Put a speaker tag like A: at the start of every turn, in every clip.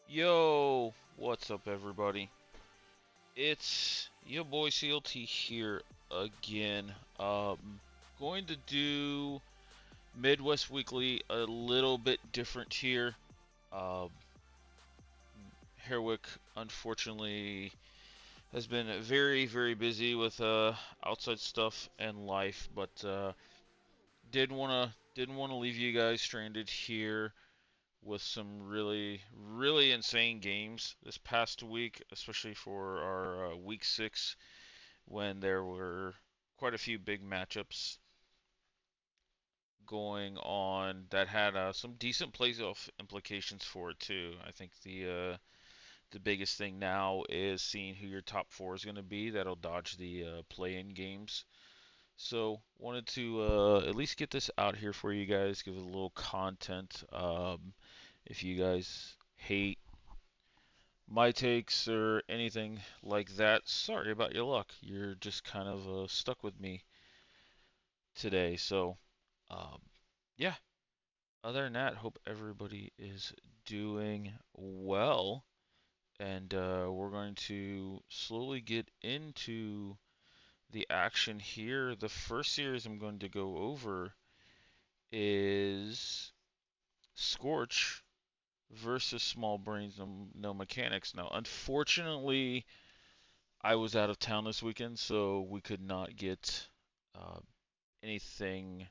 A: Yo, what's up, everybody? It's your boy CLT here again. Going to do Midwest Weekly a little bit different here. Um, Herwick, unfortunately, has been very, very busy with outside stuff and life, but didn't wanna leave you guys stranded here with some really, really insane games this past week, especially for our week 6 when there were quite a few big matchups going on that had some decent playoff implications for it too. I think the biggest thing now is seeing who your top four is going to be. That'll dodge the play-in games. So wanted to at least get this out here for you guys, give it a little content. If you guys hate my takes or anything like that, sorry about your luck. You're just kind of stuck with me today. So, um, yeah, other than that, hope everybody is doing well. And we're going to slowly get into the action here. The first series I'm going to go over is Scorch versus Small Brains No Mechanics. Now, unfortunately, I was out of town this weekend, so we could not get uh, anything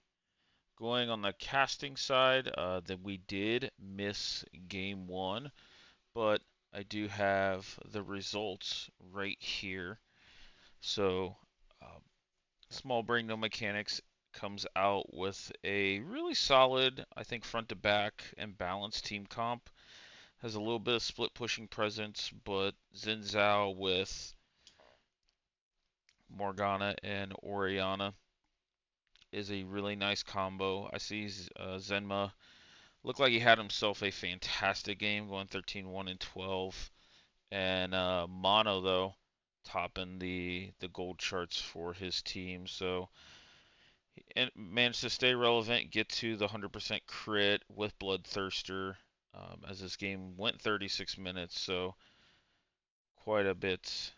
A: going on the casting side. That we did miss game one, but I do have the results right here. So, uh, Small Brain No Mechanics comes out with a really solid, I think, front to back and balanced team comp. Has a little bit of split pushing presence, but Xin Zhao with Morgana and Oriana is a really nice combo. I see Zenma looked like he had himself a fantastic game, going 13-1 and 12. And Mono though, topping the gold charts for his team. So and managed to stay relevant, get to the 100% crit with Bloodthirster. As this game went 36 minutes, so quite a bit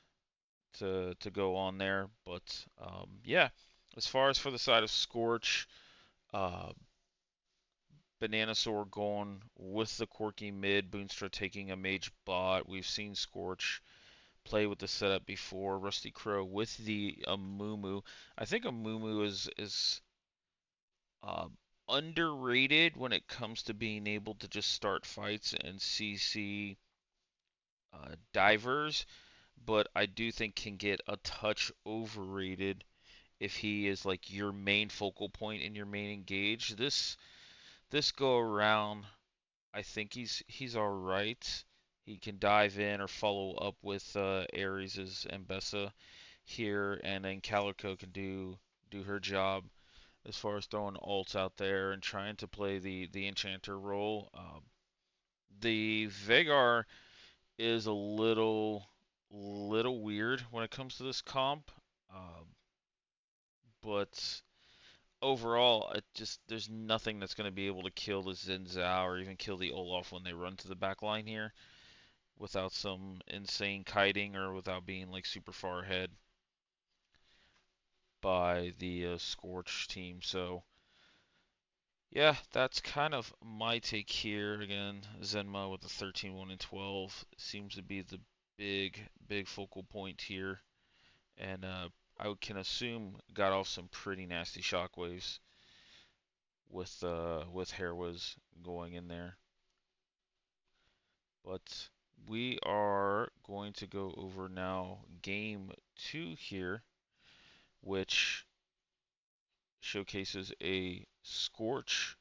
A: to go on there. But yeah, as far as for the side of Scorch, uh, Bananasaur going with the Corki mid, Boonstra taking a mage bot. We've seen Scorch play with the setup before. Rusty Crow with the Amumu. I think Amumu is uh, underrated when it comes to being able to just start fights and CC divers, but I do think can get a touch overrated if he is like your main focal point in your main engage. This go around, I think he's all right. He can dive in or follow up with Ares's Mbessa here, and then Calico can do her job as far as throwing ults out there and trying to play the enchanter role. The Veigar is a little weird when it comes to this comp, uh, but overall, it just there's nothing that's going to be able to kill the Xin Zhao or even kill the Olaf when they run to the back line here without some insane kiting or without being like super far ahead by the Scorch team. So yeah, that's kind of my take here. Again, Zenma with the 13-1 and 12 seems to be the big focal point here, and I can assume got off some pretty nasty shockwaves with Herwas going in there. But we are going to go over now game two here, which showcases a Scorch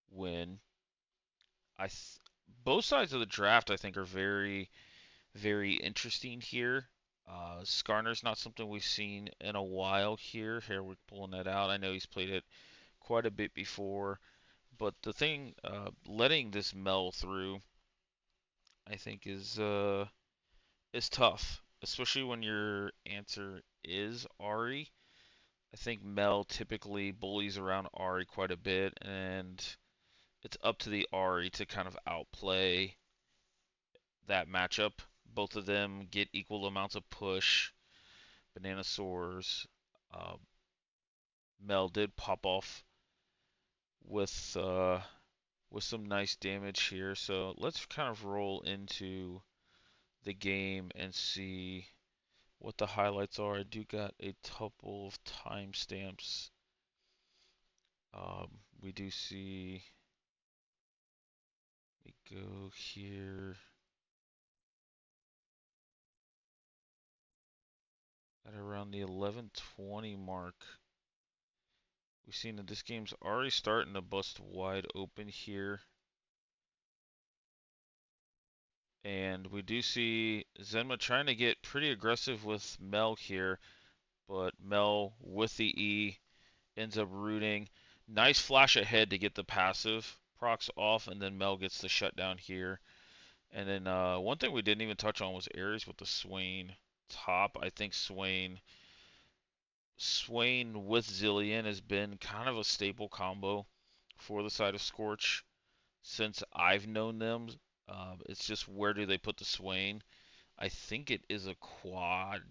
A: win. I th- Both sides of the draft I think are very interesting here. Skarner's not something we've seen in a while here. Here we're pulling that out. I know he's played it quite a bit before, but the thing letting this Mel through, I think, is tough, especially when your answer is Ari. I think Mel typically bullies around Ari quite a bit, and it's up to the Ari to kind of outplay that matchup. Both of them get equal amounts of push. Bananasaur's uh, Mel did pop off with some nice damage here. So let's kind of roll into the game and see what the highlights are. I do got a couple of timestamps. We do see. We go here at around the 11:20 mark. We've seen that this game's already starting to bust wide open here. And we do see Zenma trying to get pretty aggressive with Mel here, but Mel with the E ends up rooting. Nice flash ahead to get the passive procs off, and then Mel gets the shutdown here. And then one thing we didn't even touch on was Ares with the Swain top. I think Swain with Zilean has been kind of a staple combo for the side of Scorch since I've known them. It's just where do they put the Swain? I think it is a quad.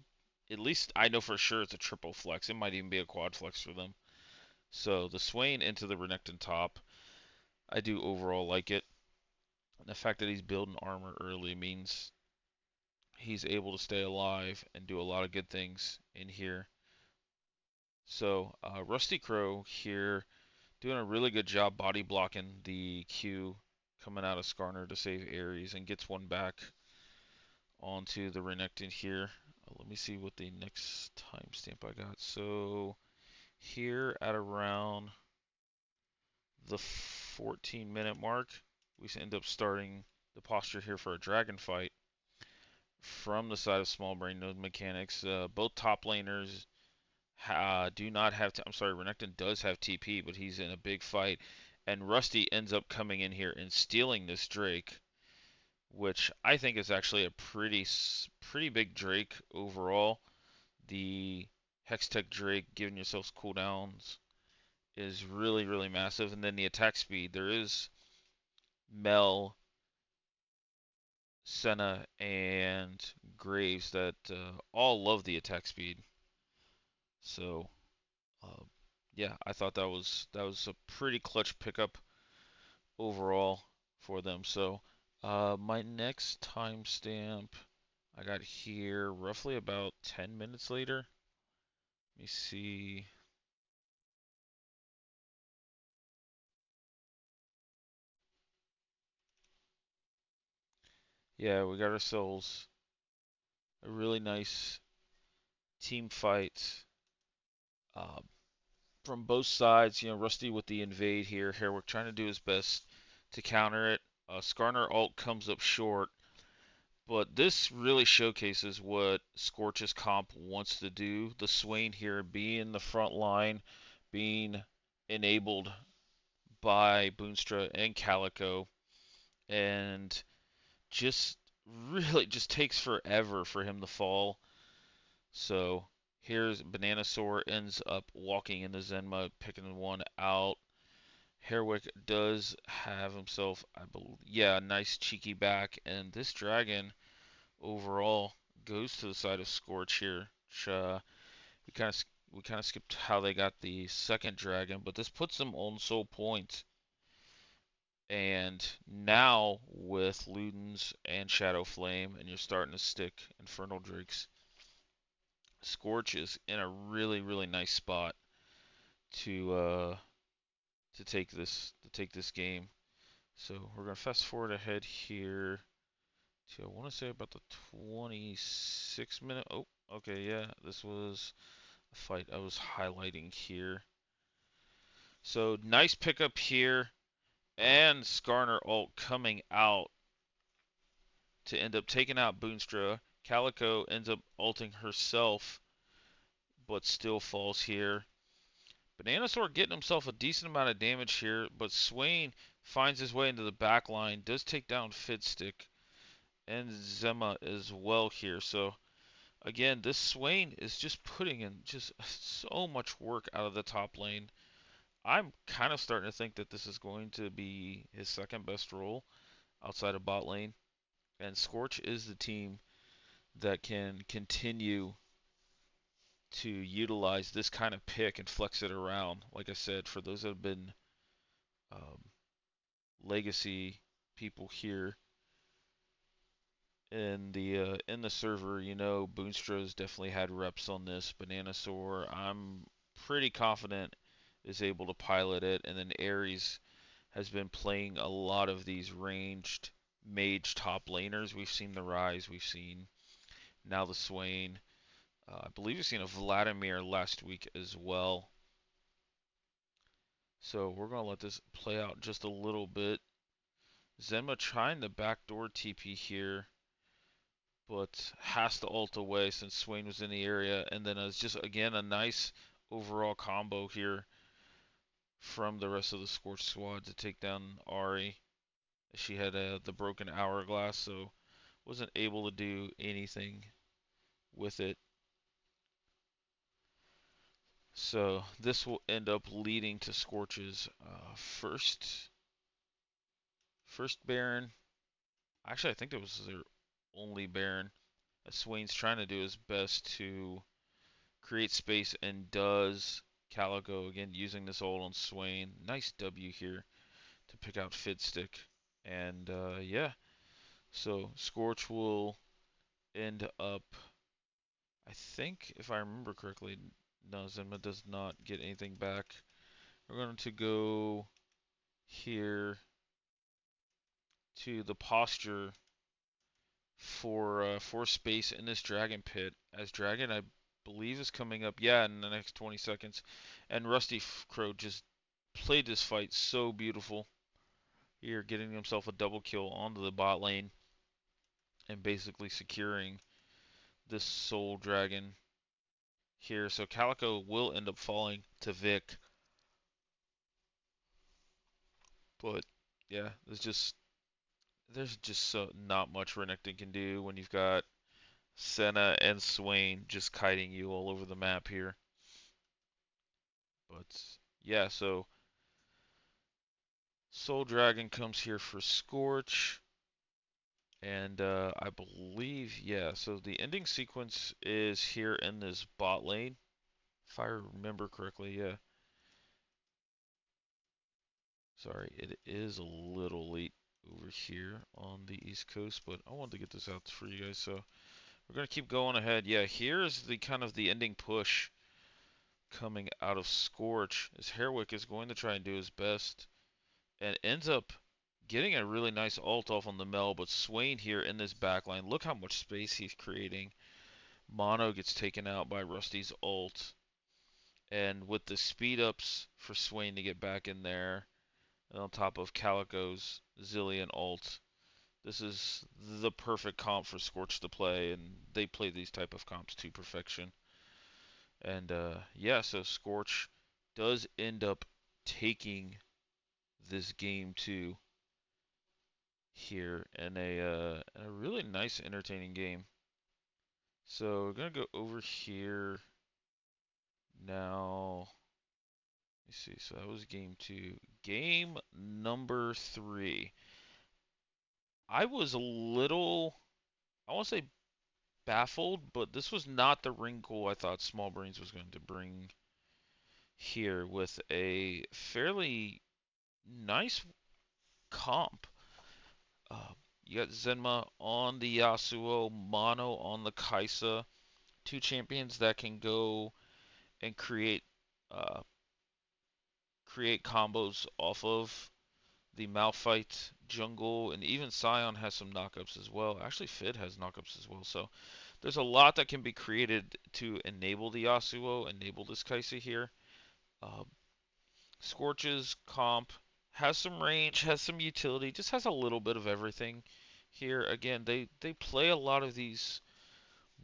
A: At least I know for sure it's a triple flex. It might even be a quad flex for them. So the Swain into the Renekton top, I do overall like it. And the fact that he's building armor early means he's able to stay alive and do a lot of good things in here. So Rusty Crow here doing a really good job body blocking the Q coming out of Skarner to save Ares and gets one back onto the Renekton here. Let me see what the next timestamp I got. So here at around the 14-minute mark, we end up starting the posture here for a dragon fight from the side of Small Brain Node Mechanics. Both top laners do not have. I'm sorry, Renekton does have TP, but he's in a big fight, and Rusty ends up coming in here and stealing this Drake, which I think is actually a pretty big Drake overall. The Hextech Drake giving yourselves cooldowns is really massive, and then the attack speed. There is Mel, Senna, and Graves that all love the attack speed. So uh, yeah, I thought that was a pretty clutch pickup overall for them. So my next timestamp I got here roughly about 10 minutes later. Let me see. Yeah, we got ourselves a really nice team fight uh, from both sides. You know, Rusty with the invade here. Herwick trying to do his best to counter it. Skarner ult comes up short, but this really showcases what Scorch's comp wants to do. The Swain here being the front line, being enabled by Boonstra and Calico, and just really just takes forever for him to fall. So here's Bananasaur ends up walking into Zenma, picking one out. Herwick does have himself, I believe, yeah, a nice cheeky back, and this dragon overall goes to the side of Scorch here. Which, we kind of skipped how they got the second dragon, but this puts them on soul point. And now with Ludens and Shadow Flame, and you're starting to stick Infernal Drakes, Scorch is in a really nice spot to take this game. So we're gonna fast forward ahead here to I want to say about the 26-minute. Oh, okay, yeah, this was a fight I was highlighting here. So nice pickup here, and Skarner ult coming out to end up taking out Boonstra. Calico ends up ulting herself, but still falls here. Bananasaur getting himself a decent amount of damage here, but Swain finds his way into the back line, does take down Fidstick and Zema as well here. So again, this Swain is just putting in just so much work out of the top lane. I'm kind of starting to think that this is going to be his second best role outside of bot lane. And Scorch is the team that can continue to utilize this kind of pick and flex it around. Like I said, for those that have been um, legacy people here in the server, you know, Boonstro's definitely had reps on this. Bananasaur, I'm pretty confident is able to pilot it, and then Aries has been playing a lot of these ranged mage top laners. We've seen the Rise, we've seen now the Swain. I believe we've seen a Vladimir last week as well. So we're going to let this play out just a little bit. Zenma trying the backdoor TP here, but has to ult away since Swain was in the area. And then it's just, again, a nice overall combo here from the rest of the Scorch squad to take down Ahri. She had the broken hourglass, so wasn't able to do anything with it. So this will end up leading to Scorch's first Baron. Actually, I think it was their only Baron. Swain's trying to do his best to create space and does. Calico again using this ult on Swain. Nice W here to pick out Fidstick. And yeah, so Scorch will end up, I think, if I remember correctly, no, Zenma does not get anything back. We're going to go here to the posture for space in this dragon pit, as dragon I believe is coming up, yeah, in the next 20 seconds. And Rusty Crow just played this fight so beautiful here, getting himself a double kill onto the bot lane and basically securing this soul dragon here. So Calico will end up falling to Vic, but yeah, there's just so not much Renekton can do when you've got Senna and Swain just kiting you all over the map here. But yeah, so Soul Dragon comes here for Scorch. And I believe, yeah, so the ending sequence is here in this bot lane, if I remember correctly, yeah. Sorry, it is a little late over here on the East Coast, but I wanted to get this out for you guys, so we're going to keep going ahead. Yeah, here's the kind of the ending push coming out of Scorch, as Hairwick is going to try and do his best and ends up getting a really nice ult off on the Mel, but Swain here in this backline, look how much space he's creating. Mono gets taken out by Rusty's ult, and with the speed ups for Swain to get back in there, and on top of Calico's Zillion ult, this is the perfect comp for Scorch to play, and they play these type of comps to perfection. And yeah, so Scorch does end up taking this game too here in a really nice, entertaining game. So we're gonna go over here now. Let me see. So that was game two. Game number three. I was a little, I won't say baffled, but this was not the wrinkle I thought Small Brains was going to bring here with a fairly nice comp. Uh, you got Zenma on the Yasuo, Mono on the Kaisa, two champions that can go and uh, create combos off of the Malphite jungle, and even Sion has some knockups as well. Actually, Fid has knockups as well. So there's a lot that can be created to enable the Yasuo, enable this Kaisa here. Uh, Scorch's comp has some range, has some utility, just has a little bit of everything here. Again, they play a lot of these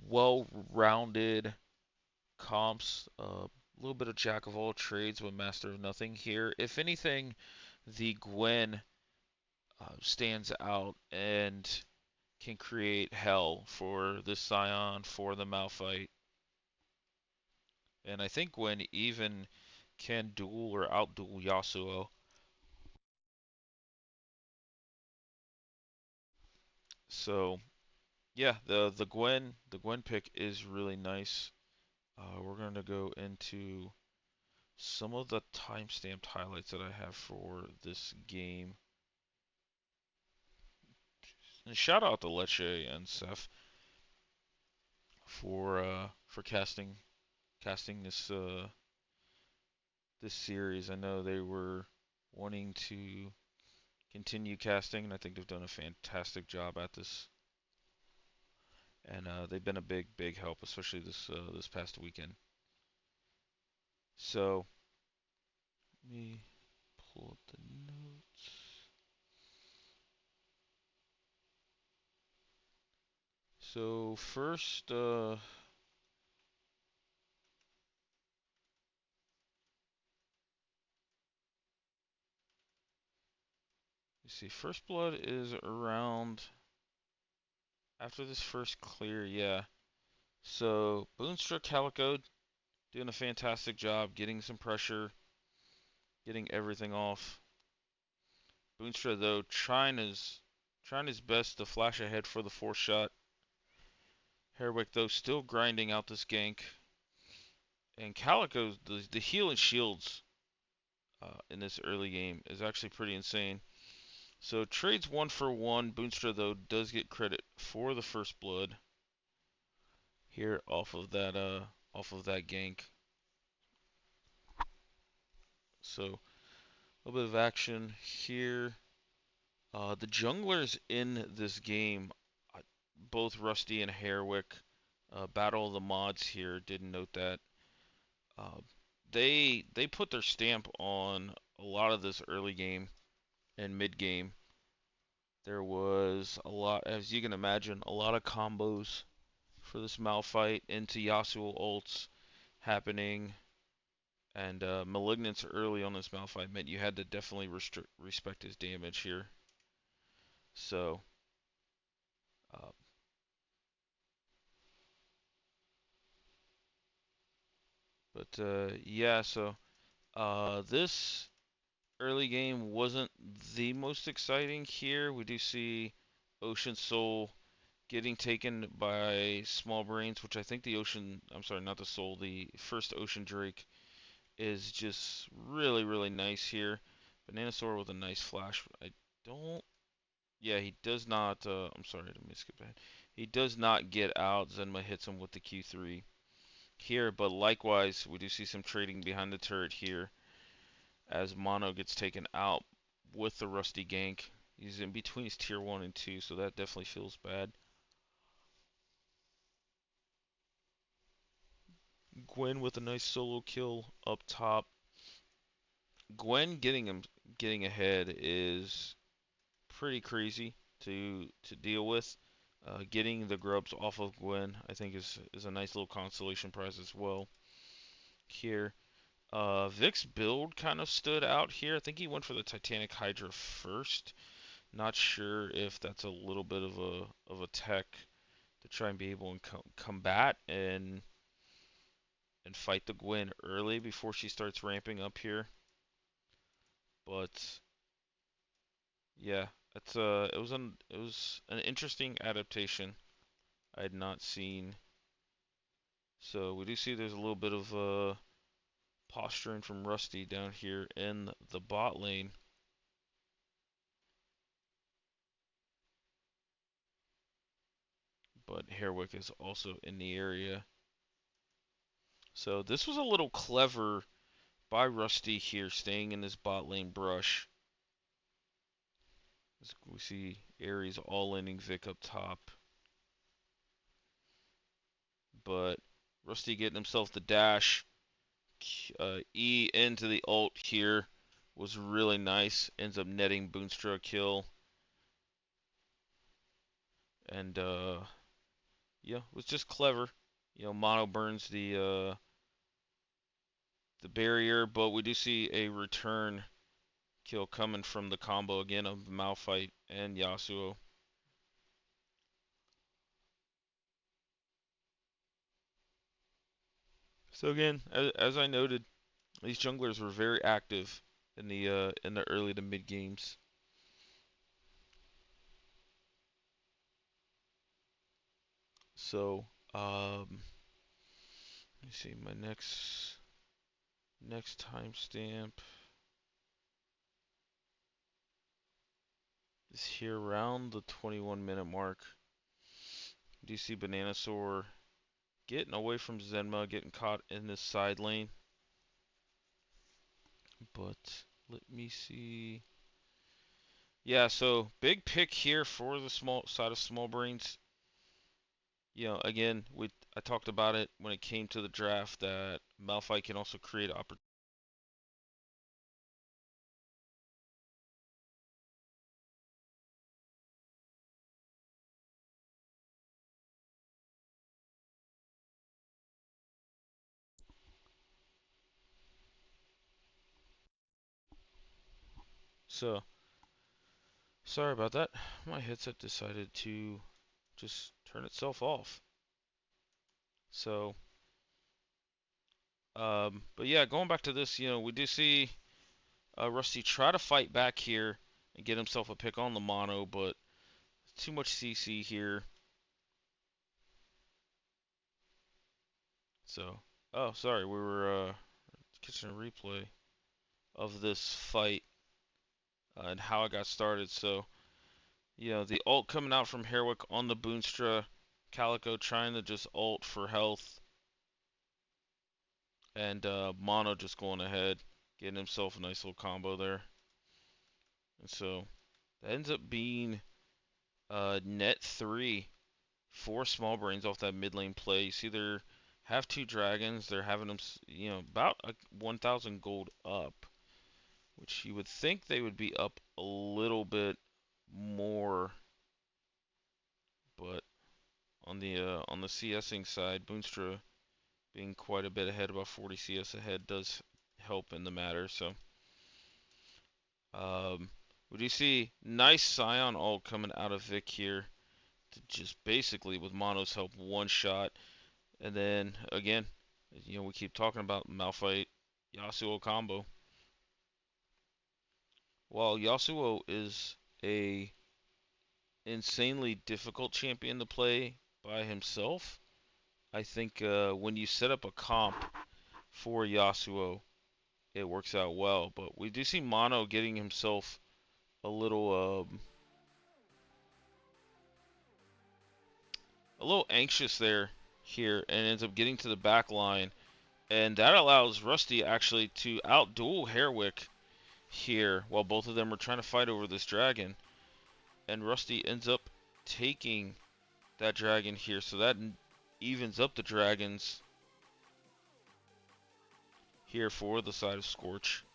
A: well-rounded comps. A little bit of jack of all trades with master of nothing here. If anything, the Gwen stands out and can create hell for the Scion, for the Malphite. And I think Gwen even can duel or outduel Yasuo. So yeah, the Gwen pick is really nice. We're gonna go into some of the time-stamped highlights that I have for this game. And shout out to Lecce and Seth for casting this series. I know they were wanting to continue casting, and I think they've done a fantastic job at this. And they've been a big help, especially this past weekend. So let me pull up the notes. So first, let's see. First blood is around after this first clear, yeah. So Boonstra Calico doing a fantastic job getting some pressure, getting everything off. Boonstra though trying his best to flash ahead for the fourth shot. Herwick though still grinding out this gank. And Calico's the heal and shields in this early game is actually pretty insane. So trades 1 for 1. Boonstra though does get credit for the first blood here off of that gank. So a little bit of action here. The junglers in this game, both Rusty and Herwick, Battle of the Mods here, didn't note that. Uh, they put their stamp on a lot of this early game and mid game. There was a lot, as you can imagine, a lot of combos for this Malphite into Yasuo ults happening, and Malignance early on this Malphite meant you had to definitely respect his damage here. So, uh, yeah, so this early game wasn't the most exciting here. We do see Ocean Soul getting taken by Small Brains, which I think I'm sorry, not the Soul, the first Ocean Drake is just really nice here. Bananasaur with a nice flash. I don't, yeah, he does not, I'm sorry, let me skip ahead. He does not get out. Zenma hits him with the Q3 here, but likewise, we do see some trading behind the turret here as Mono gets taken out with the Rusty gank. He's in between his tier 1 and 2, so that definitely feels bad. Gwen with a nice solo kill up top. Gwen getting ahead is pretty crazy to deal with. Getting the grubs off of Gwen, I think, is a nice little consolation prize as well. Here, Vic's build kind of stood out here. I think he went for the Titanic Hydra first. Not sure if that's a little bit of a tech to try and be able to combat and fight the Gwen early before she starts ramping up here. But yeah, it was an interesting adaptation I had not seen. So we do see there's a little bit of posturing from Rusty down here in the bot lane. But Herwick is also in the area. So this was a little clever by Rusty here, staying in this bot lane brush. As we see Ares all-inning Vic up top. But Rusty getting himself the dash. E into the ult here was really nice. Ends up netting Boonstra a kill. And yeah, it was just clever. Mono burns the barrier, but we do see a return kill coming from the combo again of Malphite and Yasuo. So again, as I noted, these junglers were very active in the early to mid games. So, let me see, my next timestamp is here around the 21-minute mark. Do you see Bananasaur getting away from Zenma, getting caught in this side lane? But let me see. Yeah, so big pick here for the small side of Small Brains. You know, again, I talked about it when it came to the draft that Malphite can also create opportunities. So, sorry about that. My headset decided to just turn itself off. So, but yeah, going back to this, we do see Rusty try to fight back here and get himself a pick on the mono, but too much CC here. So, oh, sorry, we were catching a replay of this fight and how it got started. So, the ult coming out from Herwick on the Boonstra, Calico trying to just ult for health, and Mono just going ahead, getting himself a nice little combo there. And so, that ends up being net 3 for Small Brains off that mid lane play. You see, they have 2 dragons. They're having them, about 1,000 gold up, which you would think they would be up a little bit more, but on the CSing side, Boonstra being quite a bit ahead, about 40 CS ahead, does help in the matter. So, we do see nice Scion ult coming out of Vic here to just basically, with Mono's help, one shot. And then again, we keep talking about Malphite Yasuo combo. While Yasuo is a insanely difficult champion to play by himself, I think when you set up a comp for Yasuo, it works out well. But we do see Mono getting himself a little anxious here and ends up getting to the back line, and that allows Rusty actually to outduel Herwick here while both of them are trying to fight over this dragon, and Rusty ends up taking that dragon here, so that evens up the dragons here for the side of Scorch.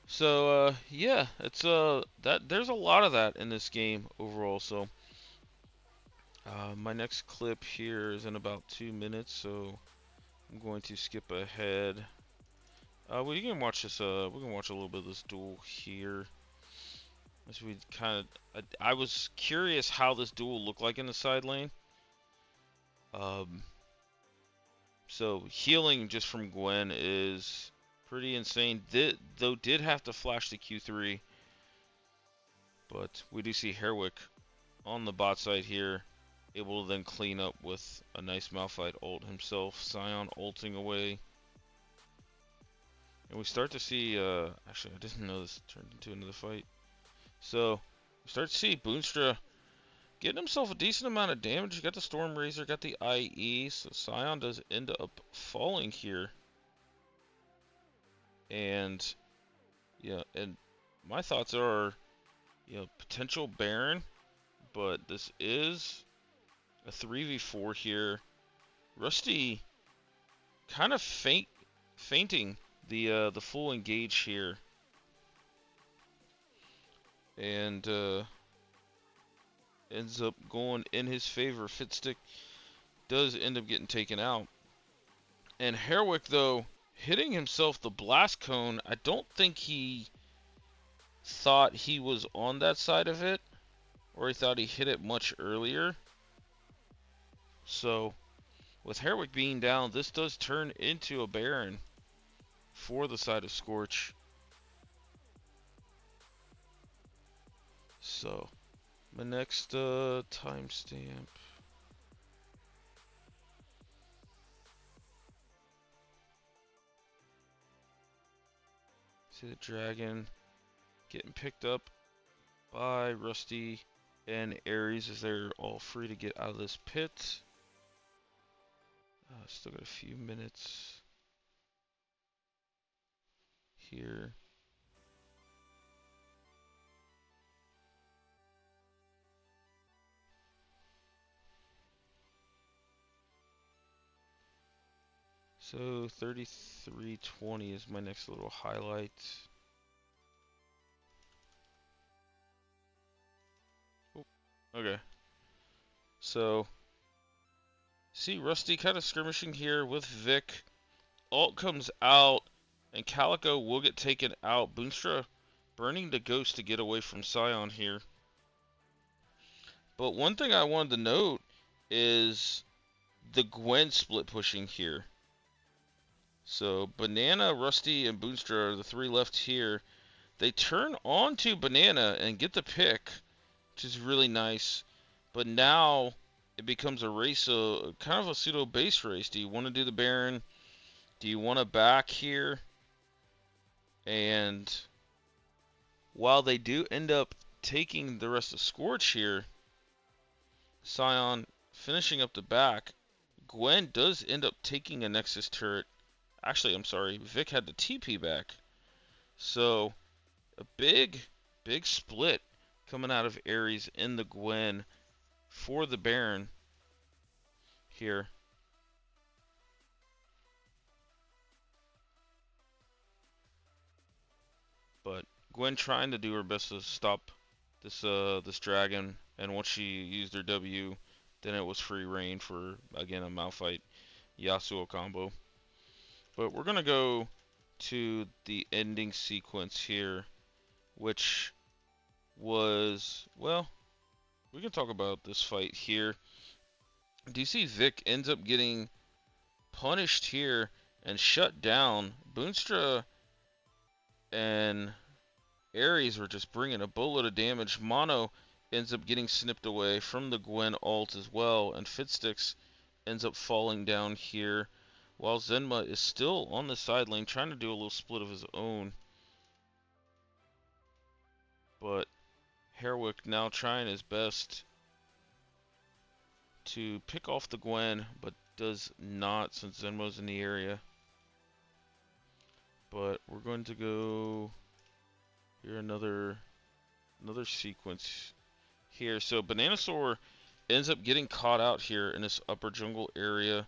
A: So yeah, it's that there's a lot of that in this game overall. So my next clip here is in about 2 minutes, so I'm going to skip ahead. Well, you can watch this. We can watch a little bit of this duel here. As we kind of, I was curious how this duel looked like in the side lane. So healing just from Gwen is pretty insane. Though did have to flash the Q3, but we do see Herwick on the bot side here, able to then clean up with a nice Malphite ult himself. Scion ulting away. And we start to see, actually I didn't know this turned into another fight. So, we start to see Boonstra getting himself a decent amount of damage. He got the Storm Razor, got the IE, so Scion does end up falling here. And, yeah, and my thoughts are, potential Baron, but this is a 3v4 here. Rusty kind of fainting the full engage here, and ends up going in his favor. Fitstick does end up getting taken out, and Herwick though hitting himself the blast cone. I don't think he thought he was on that side of it, or he thought he hit it much earlier. So With Herwick being down, this does turn into a Baron for the side of Scorch. So, my next timestamp. See the dragon getting picked up by Rusty and Ares as they're all free to get out of this pit. Still got a few minutes here. So 33:20 is my next little highlight. Oh, okay. So, see Rusty kind of skirmishing here with Vic. Alt comes out, and Calico will get taken out. Boonstra burning the ghost to get away from Scion here. But one thing I wanted to note is the Gwen split pushing here. So Banana, Rusty, and Boonstra are the three left here. They turn on to Banana and get the pick, which is really nice. But now it becomes a race, kind of a pseudo base race. Do you want to do the Baron? Do you want to back here? And while they do end up taking the rest of Scorch here, Scion finishing up the back, Gwen does end up taking a Nexus turret. Actually, I'm sorry, Vic had the TP back. So, a big split coming out of Ares in the Gwen for the Baron here. But Gwen trying to do her best to stop this dragon, and once she used her W, then it was free reign for, again, a Malphite Yasuo combo. But we're gonna go to the ending sequence here, which was, well, we can talk about this fight here. Do you see Vic ends up getting punished here and shut down? Boonstra and Ares were just bringing a boatload of damage. Mono ends up getting snipped away from the Gwen ult as well, and Fiddsticks ends up falling down here, while Zenma is still on the side lane trying to do a little split of his own. But Herwick now trying his best to pick off the Gwen, but does not since Zenma's in the area. But we're going to go here, another sequence here. So Bananasaur ends up getting caught out here in this upper jungle area.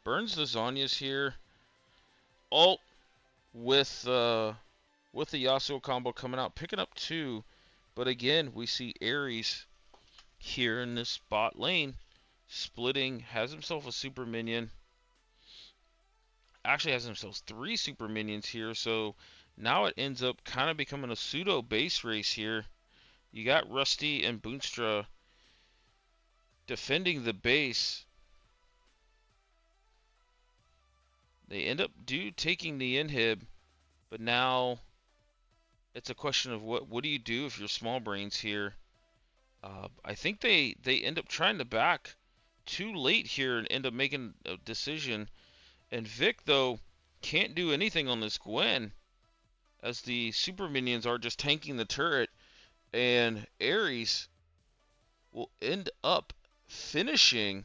A: Burns the Zhonya's here. Alt with the Yasuo combo coming out, picking up 2. But again, we see Ares here in this bot lane, splitting, has himself a super minion. Actually has himself 3 super minions here, so now it ends up kind of becoming a pseudo base race here. You got Rusty and Boonstra defending the base. They end up taking the inhib, but now it's a question of what do you do if you're small brains here. I think they end up trying to back too late here and end up making a decision. And Vic, though, can't do anything on this Gwen, as the super minions are just tanking the turret. And Ares will end up finishing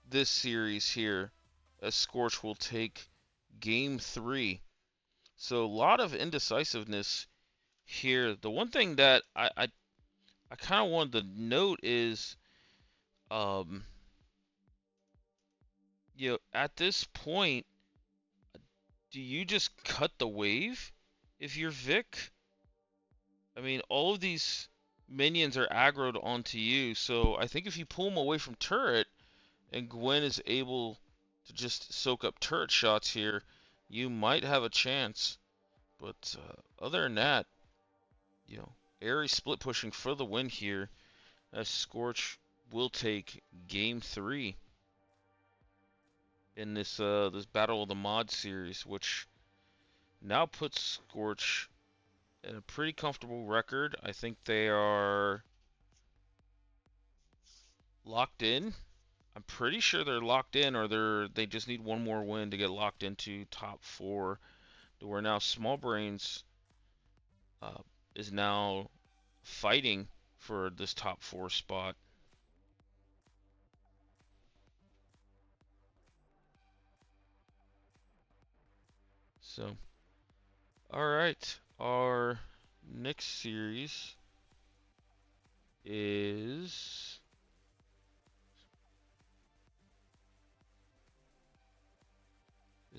A: this series here, as Scorch will take game 3. So a lot of indecisiveness here. The one thing that I kind of wanted to note is, at this point, do you just cut the wave if you're Vic? I mean, all of these minions are aggroed onto you, so I think if you pull them away from turret, and Gwen is able to just soak up turret shots here, you might have a chance. But other than that, Ares split pushing for the win here, as Scorch will take game 3. in this Battle of the Mod series, which now puts Scorch in a pretty comfortable record. I think they are locked in. I'm pretty sure they're locked in, or they just need one more win to get locked into top four. Where now Small Brains uh, is now fighting for this top four spot. So, all right, our next series is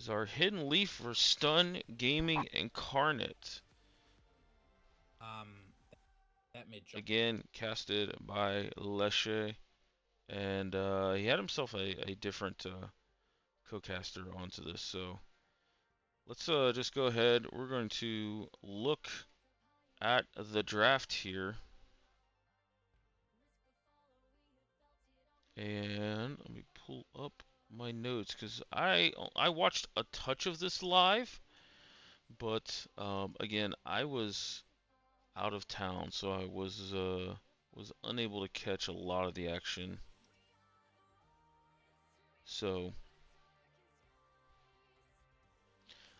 A: our Hidden Leaf for Stun Gaming Incarnate.
B: That made jump.
A: Again, casted by Leshe, and he had himself a different co-caster onto this. So let's just go ahead. We're going to look at the draft here. And let me pull up my notes because I watched a touch of this live, but again I was out of town, so I was unable to catch a lot of the action. So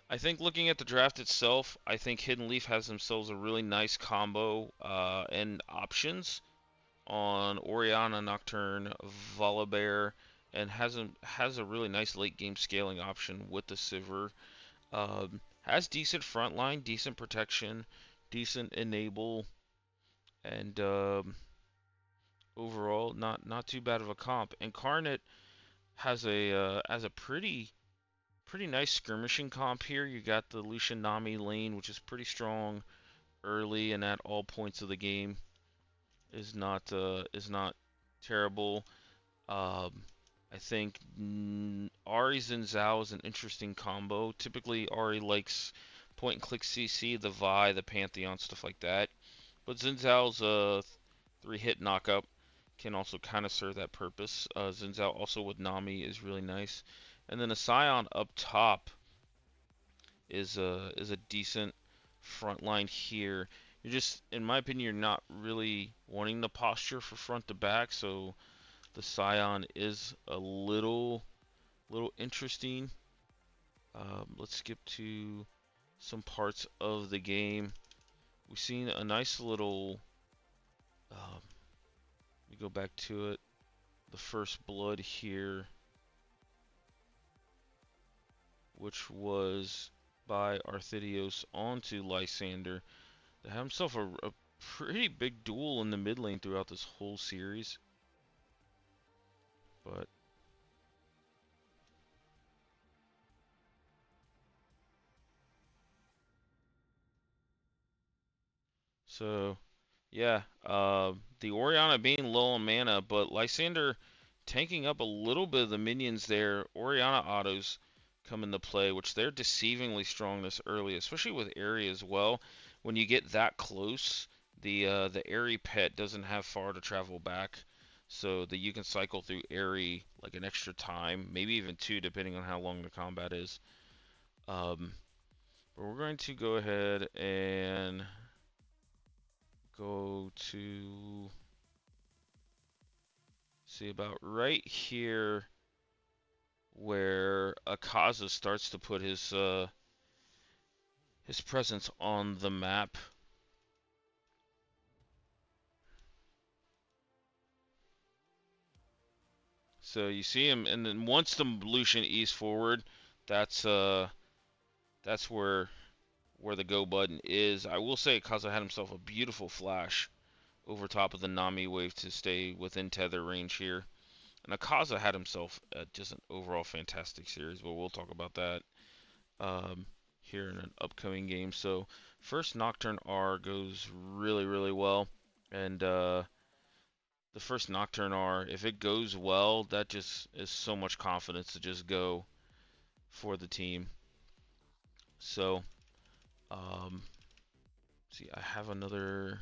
A: I think looking at the draft itself, I think Hidden Leaf has themselves a really nice combo and options on Orianna, Nocturne, Volibear, and has a really nice late game scaling option with the Sivir. Has decent frontline, decent protection, decent enable, and overall not too bad of a comp. Incarnate has a pretty nice skirmishing comp here. You got the Lucian Nami lane, which is pretty strong early and at all points of the game. Is not terrible. I think Ahri Xin Zhao is an interesting combo. Typically, Ahri likes point and click CC, the Vi, the Pantheon, stuff like that. But Xin Zhao's three-hit knockup can also kind of serve that purpose. Xin Zhao also with Nami is really nice. And then a Sion up top is a decent front line here. You're just, in my opinion, you're not really wanting the posture for front to back, so the Sion is a little interesting. Let's skip to some parts of the game. We've seen a nice little. We go back to it. The first blood here, which was by Arthidios onto Lysander. They had himself a pretty big duel in the mid lane throughout this whole series. But so yeah, the Orianna being low on mana, but Lysander tanking up a little bit of the minions there. Orianna autos come into play, which they're deceivingly strong this early, especially with Aerie as well. When you get that close, the Aerie pet doesn't have far to travel back, so that you can cycle through Aerie like an extra time, maybe even two, depending on how long the combat is. But we're going to go ahead and go to see about right here where Akaza starts to put his presence on the map. So you see him, and then once the Lucian ease forward, that's where the go button is. I will say Akaza had himself a beautiful flash over top of the Nami wave to stay within tether range here. And Akaza had himself just an overall fantastic series, but we'll talk about that here in an upcoming game. So first Nocturne R goes really well, and the first Nocturne R, if it goes well, that just is so much confidence to just go for the team. So see, I have another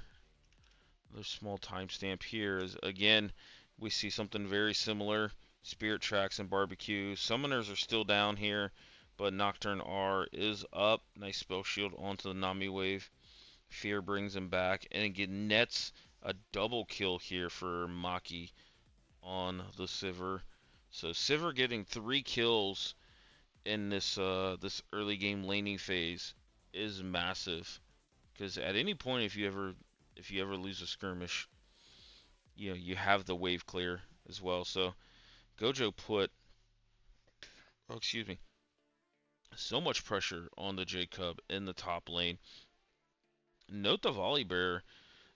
A: small timestamp here. Is again, we see something very similar Spirit Tracks and Barbecue. Summoners are still down here, but Nocturne R is up. Nice spell shield onto the Nami Wave. Fear brings him back, and again nets a double kill here for Maki on the Sivir. So Sivir getting 3 kills in this early game laning phase is massive. Because at any point, if you ever lose a skirmish, you have the wave clear as well. So Gojo put, oh, excuse me, so much pressure on the Jacob in the top lane. Note the Volibear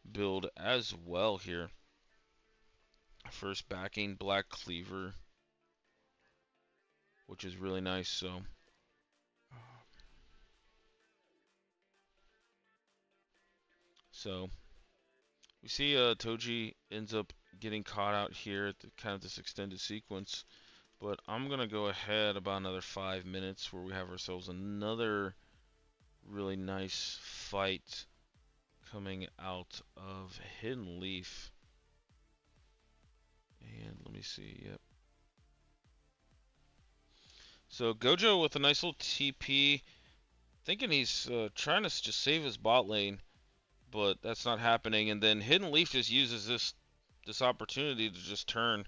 A: build as well here. First backing Black Cleaver, which is really nice. So we see Toji ends up getting caught out here at kind of this extended sequence. But I'm going to go ahead about another 5 minutes where we have ourselves another really nice fight coming out of Hidden Leaf. And let me see, yep. So Gojo with a nice little TP, thinking he's trying to just save his bot lane, but that's not happening. And then Hidden Leaf just uses this opportunity to just turn.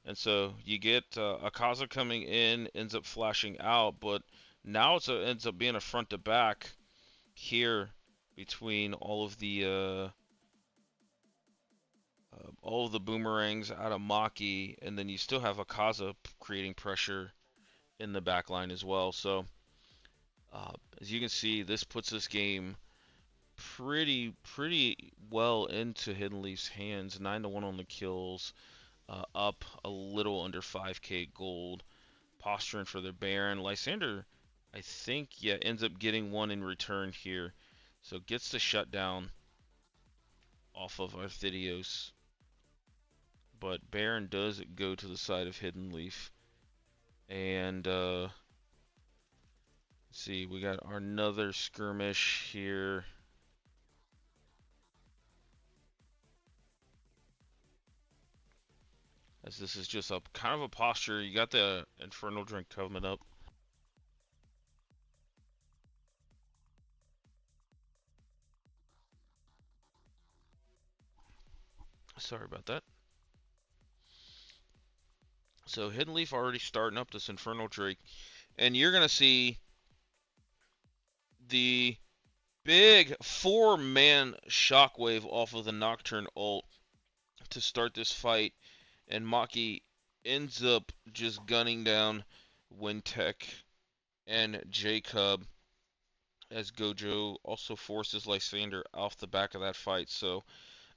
A: And so you get Akaza coming in, ends up flashing out, but now it ends up being a front to back here between all of the boomerangs out of Maki, and then you still have Akaza creating pressure in the back line as well. So as you can see, this puts this game pretty well into Hidden Leaf's hands. 9-1 on the kills, up a little under 5k gold, posturing for their Baron. Lysander, I think, yeah, ends up getting one in return here. So gets the shutdown off of Arthidios. But Baron does go to the side of Hidden Leaf. And let's see, we got another skirmish here. As this is just a kind of a posture. You got the Infernal Drink coming up. Sorry about that. So Hidden Leaf already starting up this Infernal Drake. And you're going to see the big 4-man shockwave off of the Nocturne ult to start this fight. And Maki ends up just gunning down Wintech and Jacob as Gojo also forces Lysander off the back of that fight. So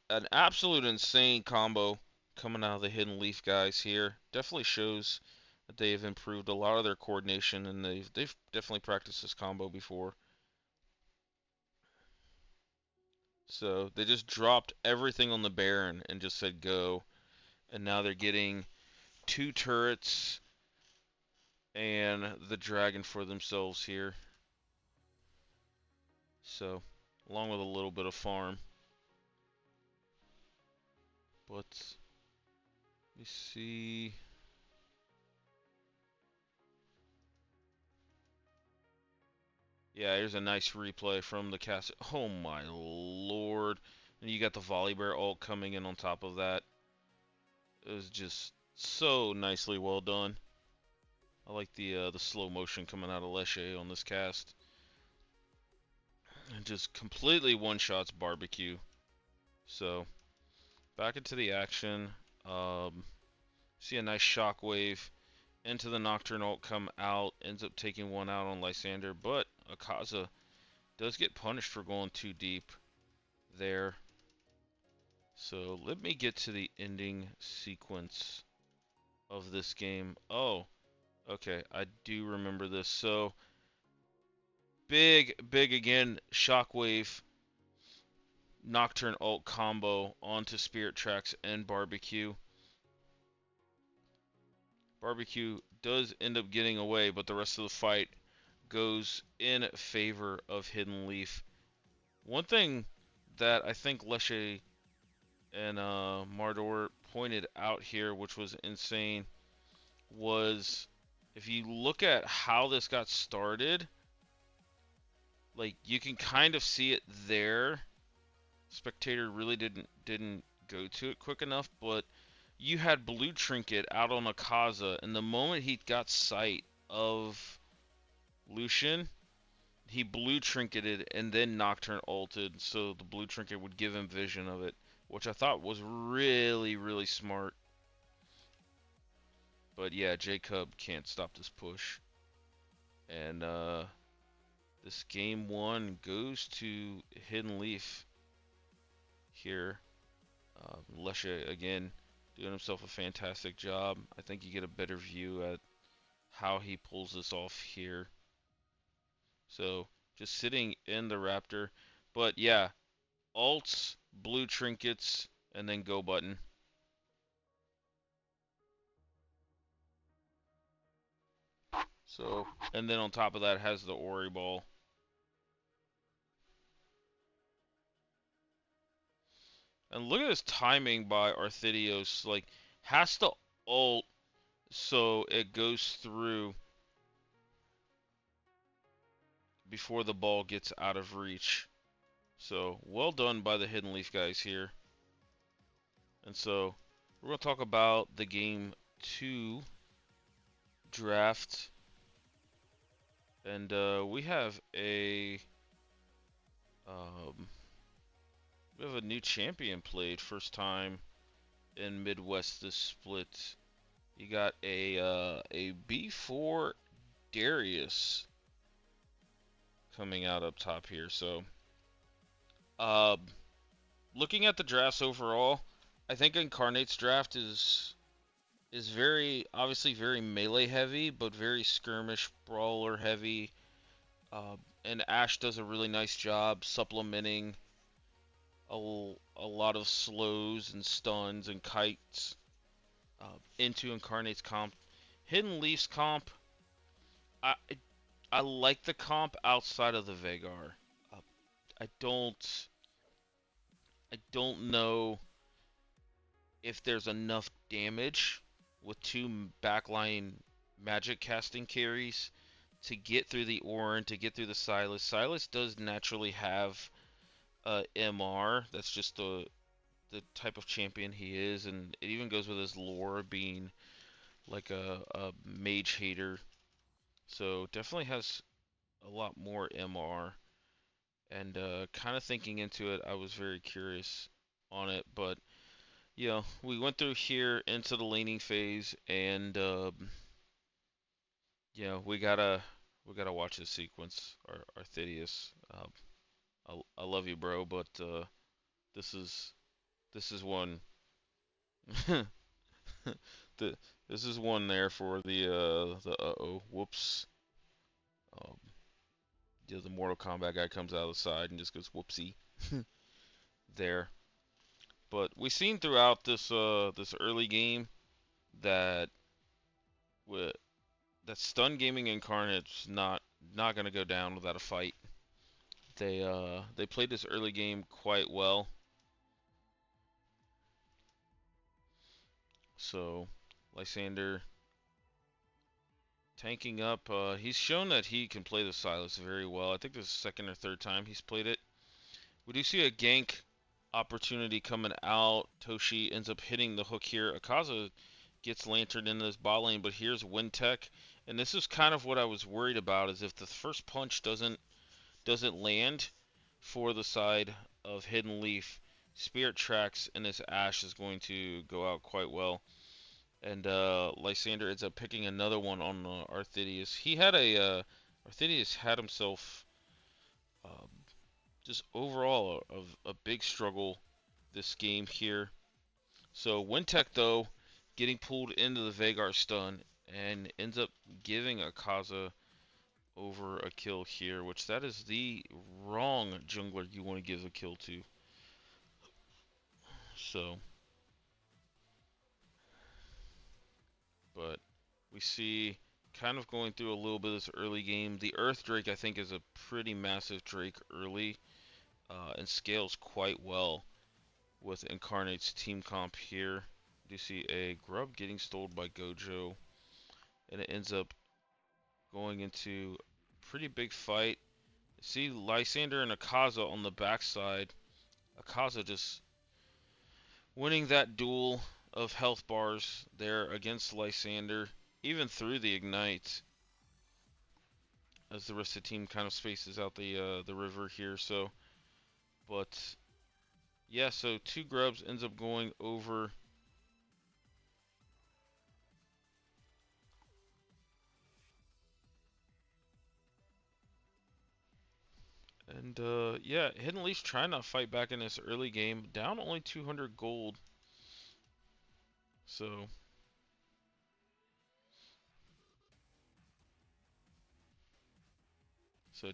A: an absolute insane combo coming out of the Hidden Leaf guys here. Definitely shows that they have improved a lot of their coordination, and they've definitely practiced this combo before. So they just dropped everything on the Baron and just said go. And now they're getting 2 turrets and the dragon for themselves here. So, along with a little bit of farm. But, let me see. Yeah, here's a nice replay from the cast. Oh my lord. And you got the Volibear ult coming in on top of that. It was just so nicely well done. I like the slow motion coming out of Leshe on this cast. And just completely one-shots Barbecue. So, back into the action. See a nice shockwave into the Nocturne ult come out. Ends up taking one out on Lysander. But Akaza does get punished for going too deep there. So, let me get to the ending sequence of this game. Oh, okay. I do remember this. So, big again, shockwave. Nocturne ult combo onto Spirit Tracks and Barbecue. Barbecue does end up getting away, but the rest of the fight goes in favor of Hidden Leaf. One thing that I think Leshe and Mardor pointed out here, which was insane, was, if you look at how this got started, like you can kind of see it there. Spectator really didn't go to it quick enough, but you had Blue Trinket out on Akaza, and the moment he got sight of Lucian, he Blue Trinketed and then Nocturne ulted, so the Blue Trinket would give him vision of it, which I thought was really, really smart. But yeah, Jacob can't stop this push. And this game one goes to Hidden Leaf here. Lesha, again, doing himself a fantastic job. I think you get a better view at how he pulls this off here. So, just sitting in the Raptor. But yeah, alts, blue trinkets, and then go button. So, and then on top of that has the Ori ball. And look at this timing by Arthidios. Like, has to ult so it goes through before the ball gets out of reach. So, well done by the Hidden Leaf guys here. And so, we're going to talk about the game 2 draft. And we have a new champion played first time in Midwest this split. You got a B4 Darius coming out up top here. So, looking at the drafts overall, I think Incarnate's draft is very obviously very melee heavy, but very skirmish brawler heavy. And Ashe does a really nice job supplementing a lot of slows and stuns and kites into Incarnate's comp. Hidden Leaf's comp, I I like the comp outside of the Veigar. Uh, I don't know if there's enough damage with two backline magic casting carries to get through the Orin, to get through the Sylas. Sylas does naturally have MR. That's just the type of champion he is, and it even goes with his lore being like a mage hater. So definitely has a lot more MR. And kind of thinking into it, I was very curious on it, but you know, we went through here into the laning phase, and you know, we gotta watch this sequence. Arthidius, I love you, bro, but this is this is one. the This is one there for the uh-oh whoops. Um, yeah, the Mortal Kombat guy comes out of the side and just goes whoopsie there. But we've seen throughout this early game that with that Stun Gaming Incarnate's not gonna go down without a fight. They played this early game quite well. So Lysander tanking up. He's shown that he can play the Sylas very well. I think this is the second or third time he's played it. We do see a gank opportunity coming out. Toshi ends up hitting the hook here. Akaza gets Lantern in this bot lane, but here's Wintech. And this is kind of what I was worried about, is if the first punch doesn't land for the side of Hidden Leaf, Spirit Tracks and this Ashe is going to go out quite well. And Lysander ends up picking another one on Arthidius. Arthidius had himself um, just overall a big struggle this game here. So Wintech, though, getting pulled into the Veigar stun and ends up giving Akaza over a kill here, which that is the wrong jungler you want to give a kill to. So, but we see kind of going through a little bit of this early game. The Earth Drake, I think, is a pretty massive Drake early and scales quite well with Incarnate's team comp here. You see a Grub getting stoled by Gojo. and it ends up going into a pretty big fight. See Lysander and Akaza on the backside. Akaza just winning that duel of health bars there against Lysander, even through the ignite, as the rest of the team kind of spaces out the river here. So, but yeah, so two grubs ends up going over. And yeah, Hidden Leaf trying to fight back in this early game, down only 200 gold. So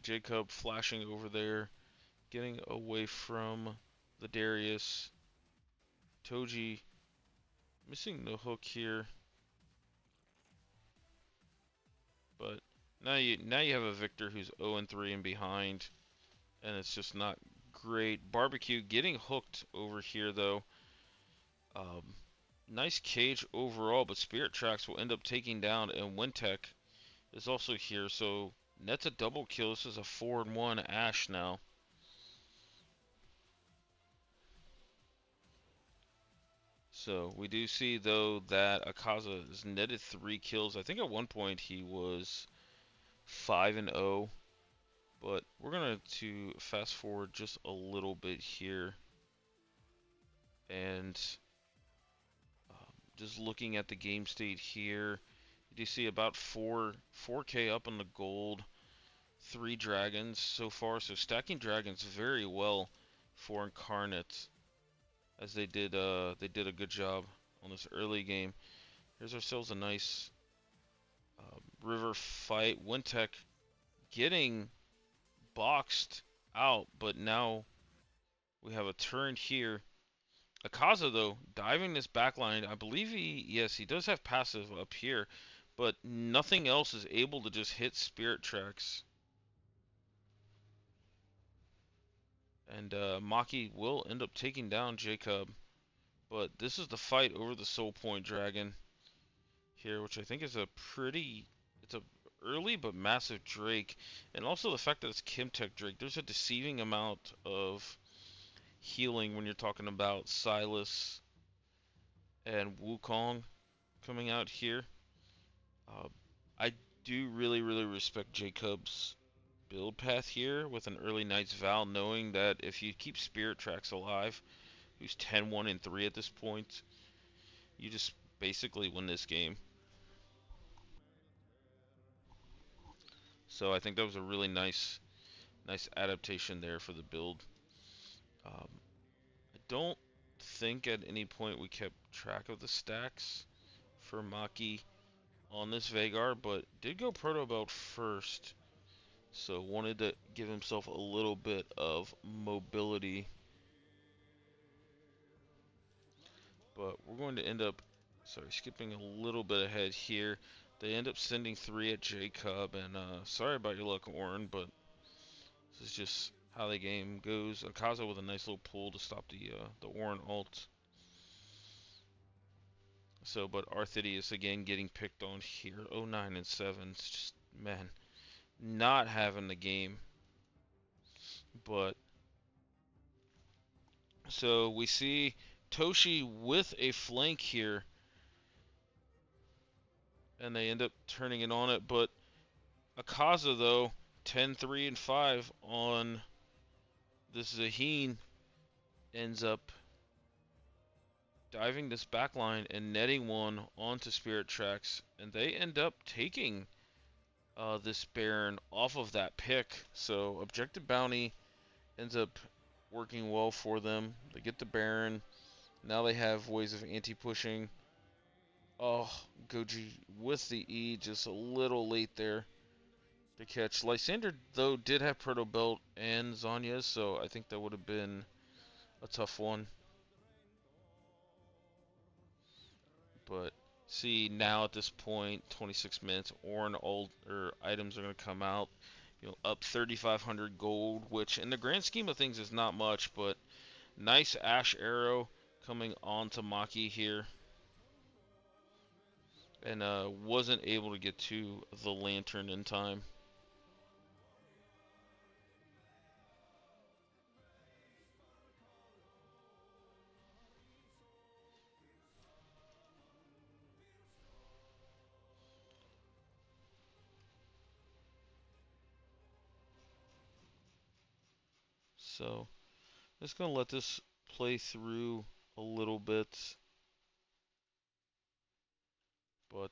A: Jacob flashing over there, getting away from the Darius. Toji missing the hook here, but now you have a Victor who's 0-3 and behind, and it's just not great. Barbecue getting hooked over here though. Um, nice cage overall, but Spirit Tracks will end up taking down, and Wintech is also here. So Net's a double kill. This is a 4-1 Ashe now. So we do see though that Akaza has netted 3 kills. I think at one point he was 5-0, but we're gonna to fast forward just a little bit here, and just looking at the game state here, you do see about 4K up on the gold, 3 dragons so far. So stacking dragons very well for Incarnate, as they did a good job on this early game. Here's ourselves a nice river fight. Wintech getting boxed out, but now we have a turn here. Akaza though diving this backline. I believe he does have passive up here, but nothing else is able to just hit Spirit Tracks. And Maki will end up taking down Jacob. But this is the fight over the Soul Point Dragon here, which I think is it's a early but massive Drake. And also the fact that it's Kimtech Drake. There's a deceiving amount of healing when you're talking about Silas and Wukong coming out here. I do really respect Jacob's build path here with an early Knight's Vow, knowing that if you keep Spirit Tracks alive, who's 10-1-3 at this point, you just basically win this game. So I think that was a really nice adaptation there for the build. I don't think at any point we kept track of the stacks for Maki on this Veigar, but did go Proto Belt first, so wanted to give himself a little bit of mobility. But we're going to end up, skipping a little bit ahead here. They end up sending 3 at Jacob, and sorry about your luck, Orin, but this is just how the game goes. Akaza with a nice little pull to stop the Orin ult. So, but Arthidius again getting picked on here. 0-9-7. It's just, man, not having the game. But, so we see Toshi with a flank here. And they end up turning it on it. But Akaza, though, 10-3-5 on this Zaheen, ends up diving this backline and netting one onto Spirit Tracks, and they end up taking this Baron off of that pick. So Objective Bounty ends up working well for them. They get the Baron. Now they have ways of anti-pushing. Oh, Goji with the E, just a little late there to catch. Lysander, though, did have Proto Belt and Zanya, so I think that would have been a tough one. But see, now at this point, 26 minutes, Orin items are going to come out. Up 3,500 gold, which in the grand scheme of things is not much, but nice Ashe Arrow coming onto Maki here. and wasn't able to get to the lantern in time. So just gonna let this play through a little bit, but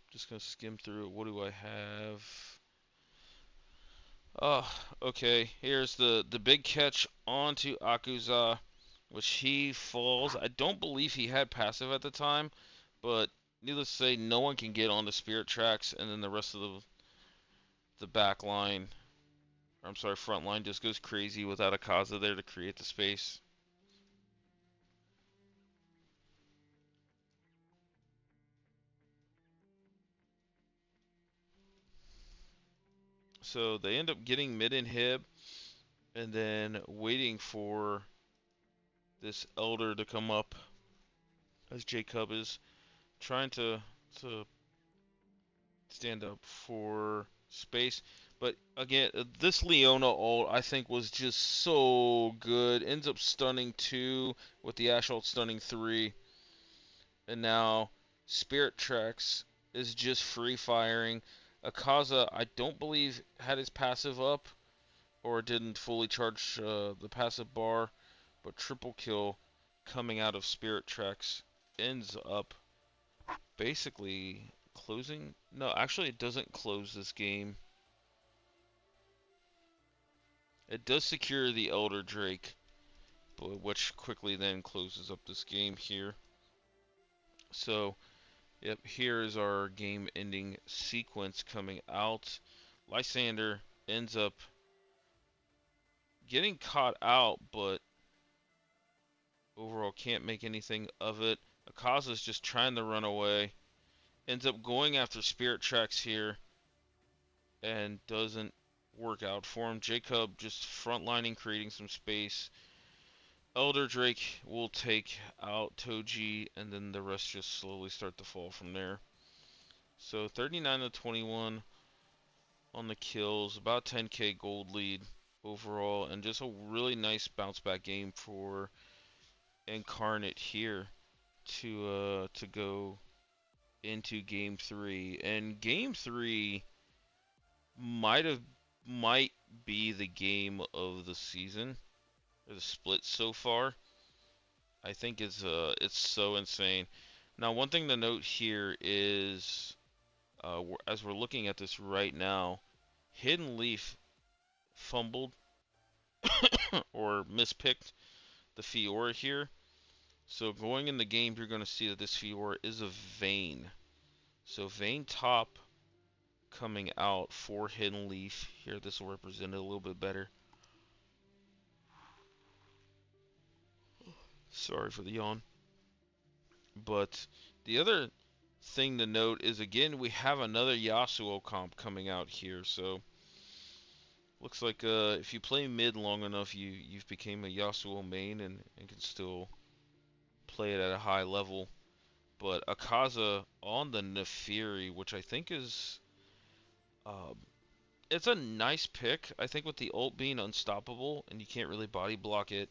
A: just gonna skim through it. What do I have? Oh, okay. Here's the big catch onto Akuza, which he falls. I don't believe he had passive at the time, but needless to say, no one can get on the Spirit Tracks, and then the rest of the back line, I'm sorry, front line just goes crazy without Akaza there to create the space. So they end up getting mid inhib, and then waiting for this Elder to come up as Jacob is trying to stand up for space. But again, this Leona ult I think was just so good. Ends up stunning 2 with the Ashe ult stunning 3. And now Spirit Tracks is just free firing. Akaza, I don't believe had his passive up or didn't fully charge the passive bar, but triple kill coming out of Spirit Tracks ends up basically closing. No, actually, it doesn't close this game. It does secure the Elder Drake, which quickly then closes up this game here. So, yep, here is our game-ending sequence coming out. Lysander ends up getting caught out, but overall can't make anything of it. Akaza's just trying to run away. Ends up going after Spirit Tracks here and doesn't work out for him. Jacob just frontlining, creating some space. Elder Drake will take out Toji, and then the rest just slowly start to fall from there. So 39 to 21 on the kills, about 10k gold lead overall, and just a really nice bounce back game for Incarnate here to go into game 3. And game 3 might be the game of the season, or the split so far. I think it's so insane. Now, one thing to note here is, as we're looking at this right now, Hidden Leaf fumbled or mispicked the Fiora here. So going in the game, you're going to see that this Fiora is a Vayne. So Vayne top coming out for Hidden Leaf. Here, this will represent it a little bit better. Sorry for the yawn. But the other thing to note is, again, we have another Yasuo comp coming out here. So looks like if you play mid long enough, you've became a Yasuo main and can still play it at a high level. But Akaza on the Naafiri, which I think is um, it's a nice pick. I think with the ult being unstoppable and you can't really body block it,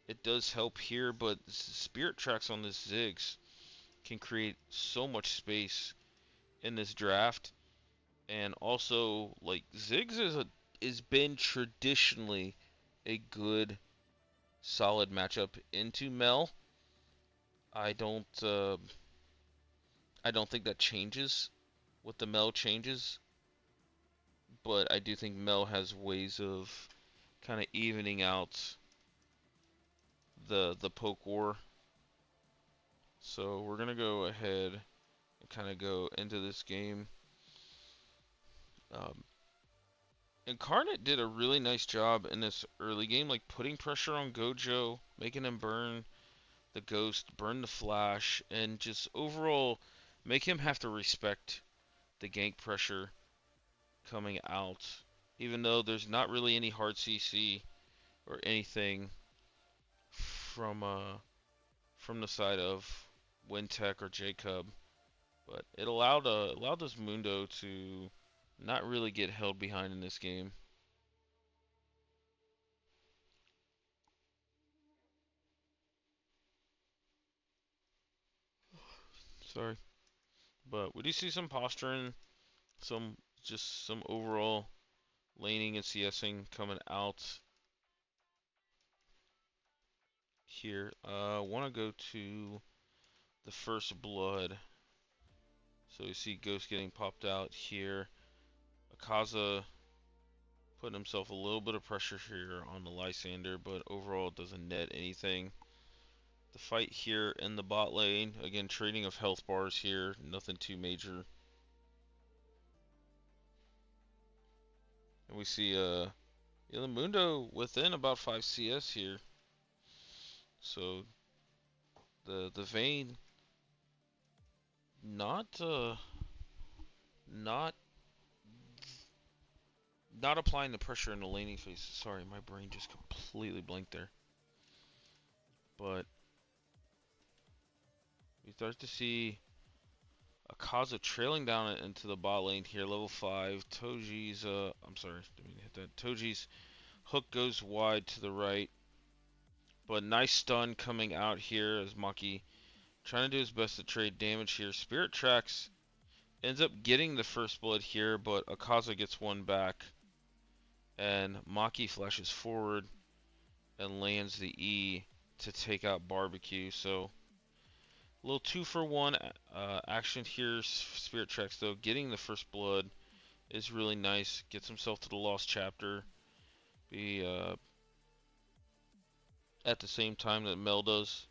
A: it does help here. But Spirit Tracks on this Ziggs can create so much space in this draft, and also like Ziggs is been traditionally a good solid matchup into Mel. I don't uh, I don't think that changes with the Mel changes, but I do think Mel has ways of kind of evening out the poke war. So we're gonna go ahead and kind of go into this game. Um, Incarnate did a really nice job in this early game, like putting pressure on Gojo, making him burn the Ghost, burn the Flash, and just overall make him have to respect the gank pressure coming out. Even though there's not really any hard CC or anything from the side of Wintech or Jacob. But it allowed this Mundo to not really get held behind in this game. Sorry. But we do see some posturing, some overall laning and CSing coming out here. Want to go to the first blood. So you see Ghost getting popped out here. Akaza putting himself a little bit of pressure here on the Lysander, but overall it doesn't net anything. The fight here in the bot lane, again trading of health bars here, nothing too major. And we see the Mundo within about 5 CS here. So the Vayne not not not applying the pressure in the laning phase. Sorry, my brain just completely blanked there. But we start to see Akaza trailing down into the bot lane here, level 5. Toji's I'm sorry, didn't mean to hit that. Toji's hook goes wide to the right. But nice stun coming out here as Maki trying to do his best to trade damage here. Spirit Tracks ends up getting the first blood here, but Akaza gets one back. And Maki flashes forward and lands the E to take out Barbecue. So a little 2-for-1 action here. Spirit Tracks though getting the first blood is really nice. Gets himself to the Lost Chapter. Be at the same time that Mel does.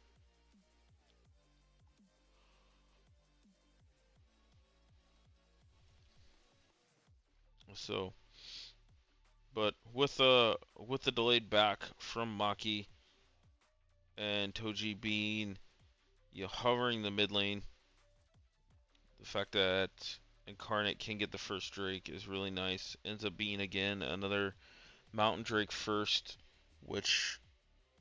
A: So, but with the delayed back from Maki and Toji being hovering the mid lane, the fact that Incarnate can get the first Drake is really nice. Ends up being again another Mountain Drake first, which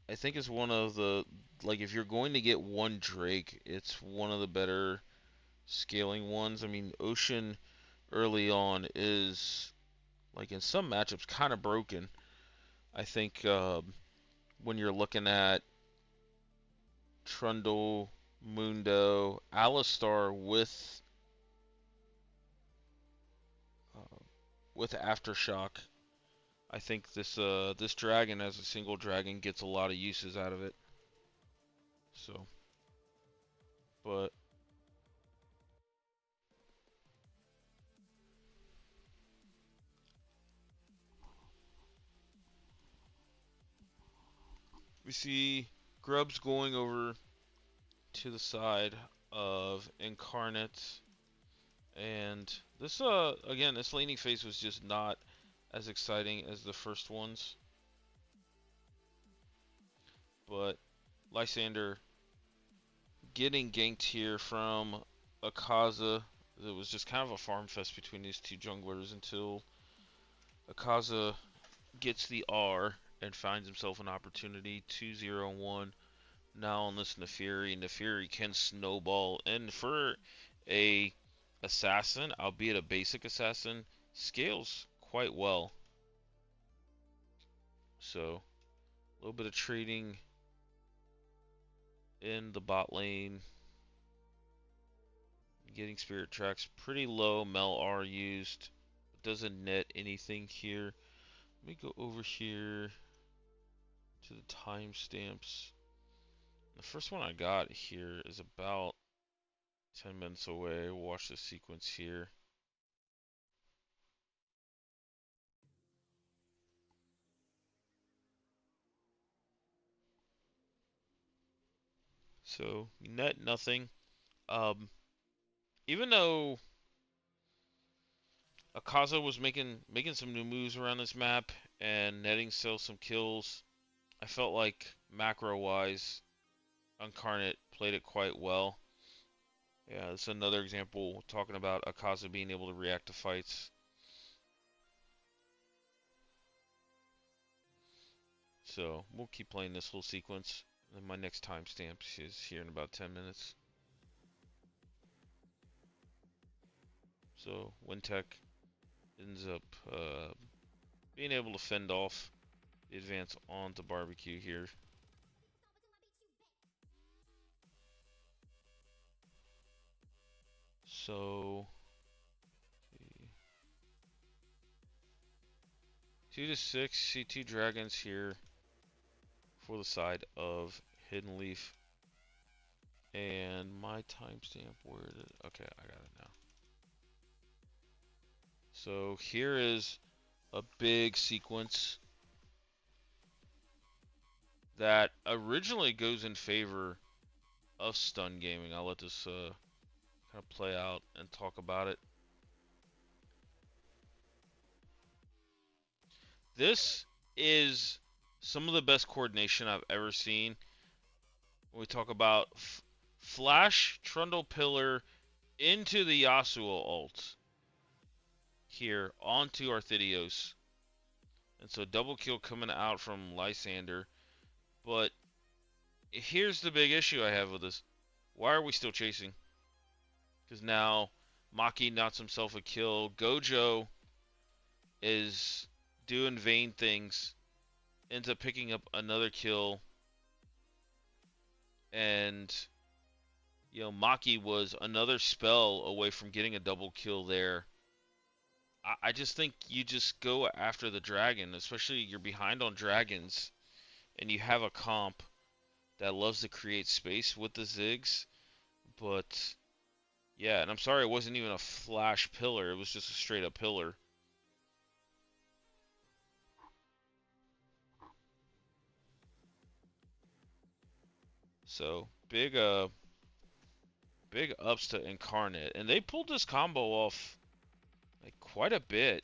A: I think is one of the, like, if you're going to get one Drake, it's one of the better scaling ones. I mean, Ocean early on is, like, in some matchups kind of broken. I think when you're looking at Trundle, Mundo, Alistar with Aftershock, I think this dragon as a single dragon gets a lot of uses out of it. So, but we see Grubs going over to the side of Incarnate, and this again, this laning phase was just not as exciting as the first ones, but Lysander getting ganked here from Akaza. It was just kind of a farm fest between these two junglers until Akaza gets the R and finds himself an opportunity. 2-0-1 now on this Naafiri. Naafiri can snowball, and for a assassin, albeit a basic assassin, scales quite well. So a little bit of trading in the bot lane. Getting Spirit Tracks pretty low. Mel R used. Doesn't net anything here. Let me go over here to the timestamps. The first one I got here is about 10 minutes away. We'll watch the sequence here. So net nothing. Even though Akaza was making some new moves around this map and netting still some kills, I felt like macro wise, Incarnate played it quite well. Yeah, this is another example talking about Akaza being able to react to fights. So we'll keep playing this whole sequence. And my next timestamp is here in about 10 minutes. So Wintech ends up being able to fend off the advance onto Barbecue here. So 2 to 6, see 2 dragons here for the side of Hidden Leaf. And my timestamp, where did it? Okay, I got it now. So here is a big sequence that originally goes in favor of Stun Gaming. I'll let this kind of play out and talk about it. This is some of the best coordination I've ever seen. When we talk about Flash Trundle Pillar into the Yasuo ult here onto Arthidios. And so double kill coming out from Lysander. But here's the big issue I have with this. Why are we still chasing? Because now Maki knots himself a kill. Gojo is doing Vayne things. Ends up picking up another kill. And, Maki was another spell away from getting a double kill there. I just think you just go after the dragon, especially you're behind on dragons, and you have a comp that loves to create space with the Ziggs. But, yeah, and I'm sorry it wasn't even a flash pillar, it was just a straight up pillar. So, big ups to Incarnate. And they pulled this combo off like quite a bit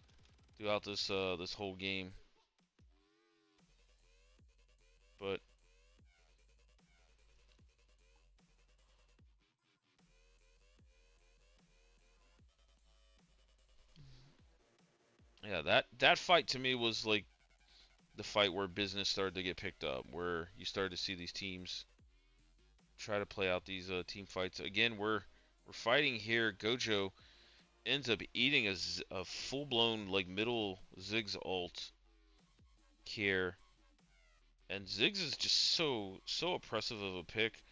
A: throughout this whole game. But yeah, that fight to me was like the fight where business started to get picked up, where you started to see these teams try to play out these team fights. Again, we're fighting here. Gojo ends up eating a full-blown like middle Ziggs ult here, and Ziggs is just so oppressive of a pick.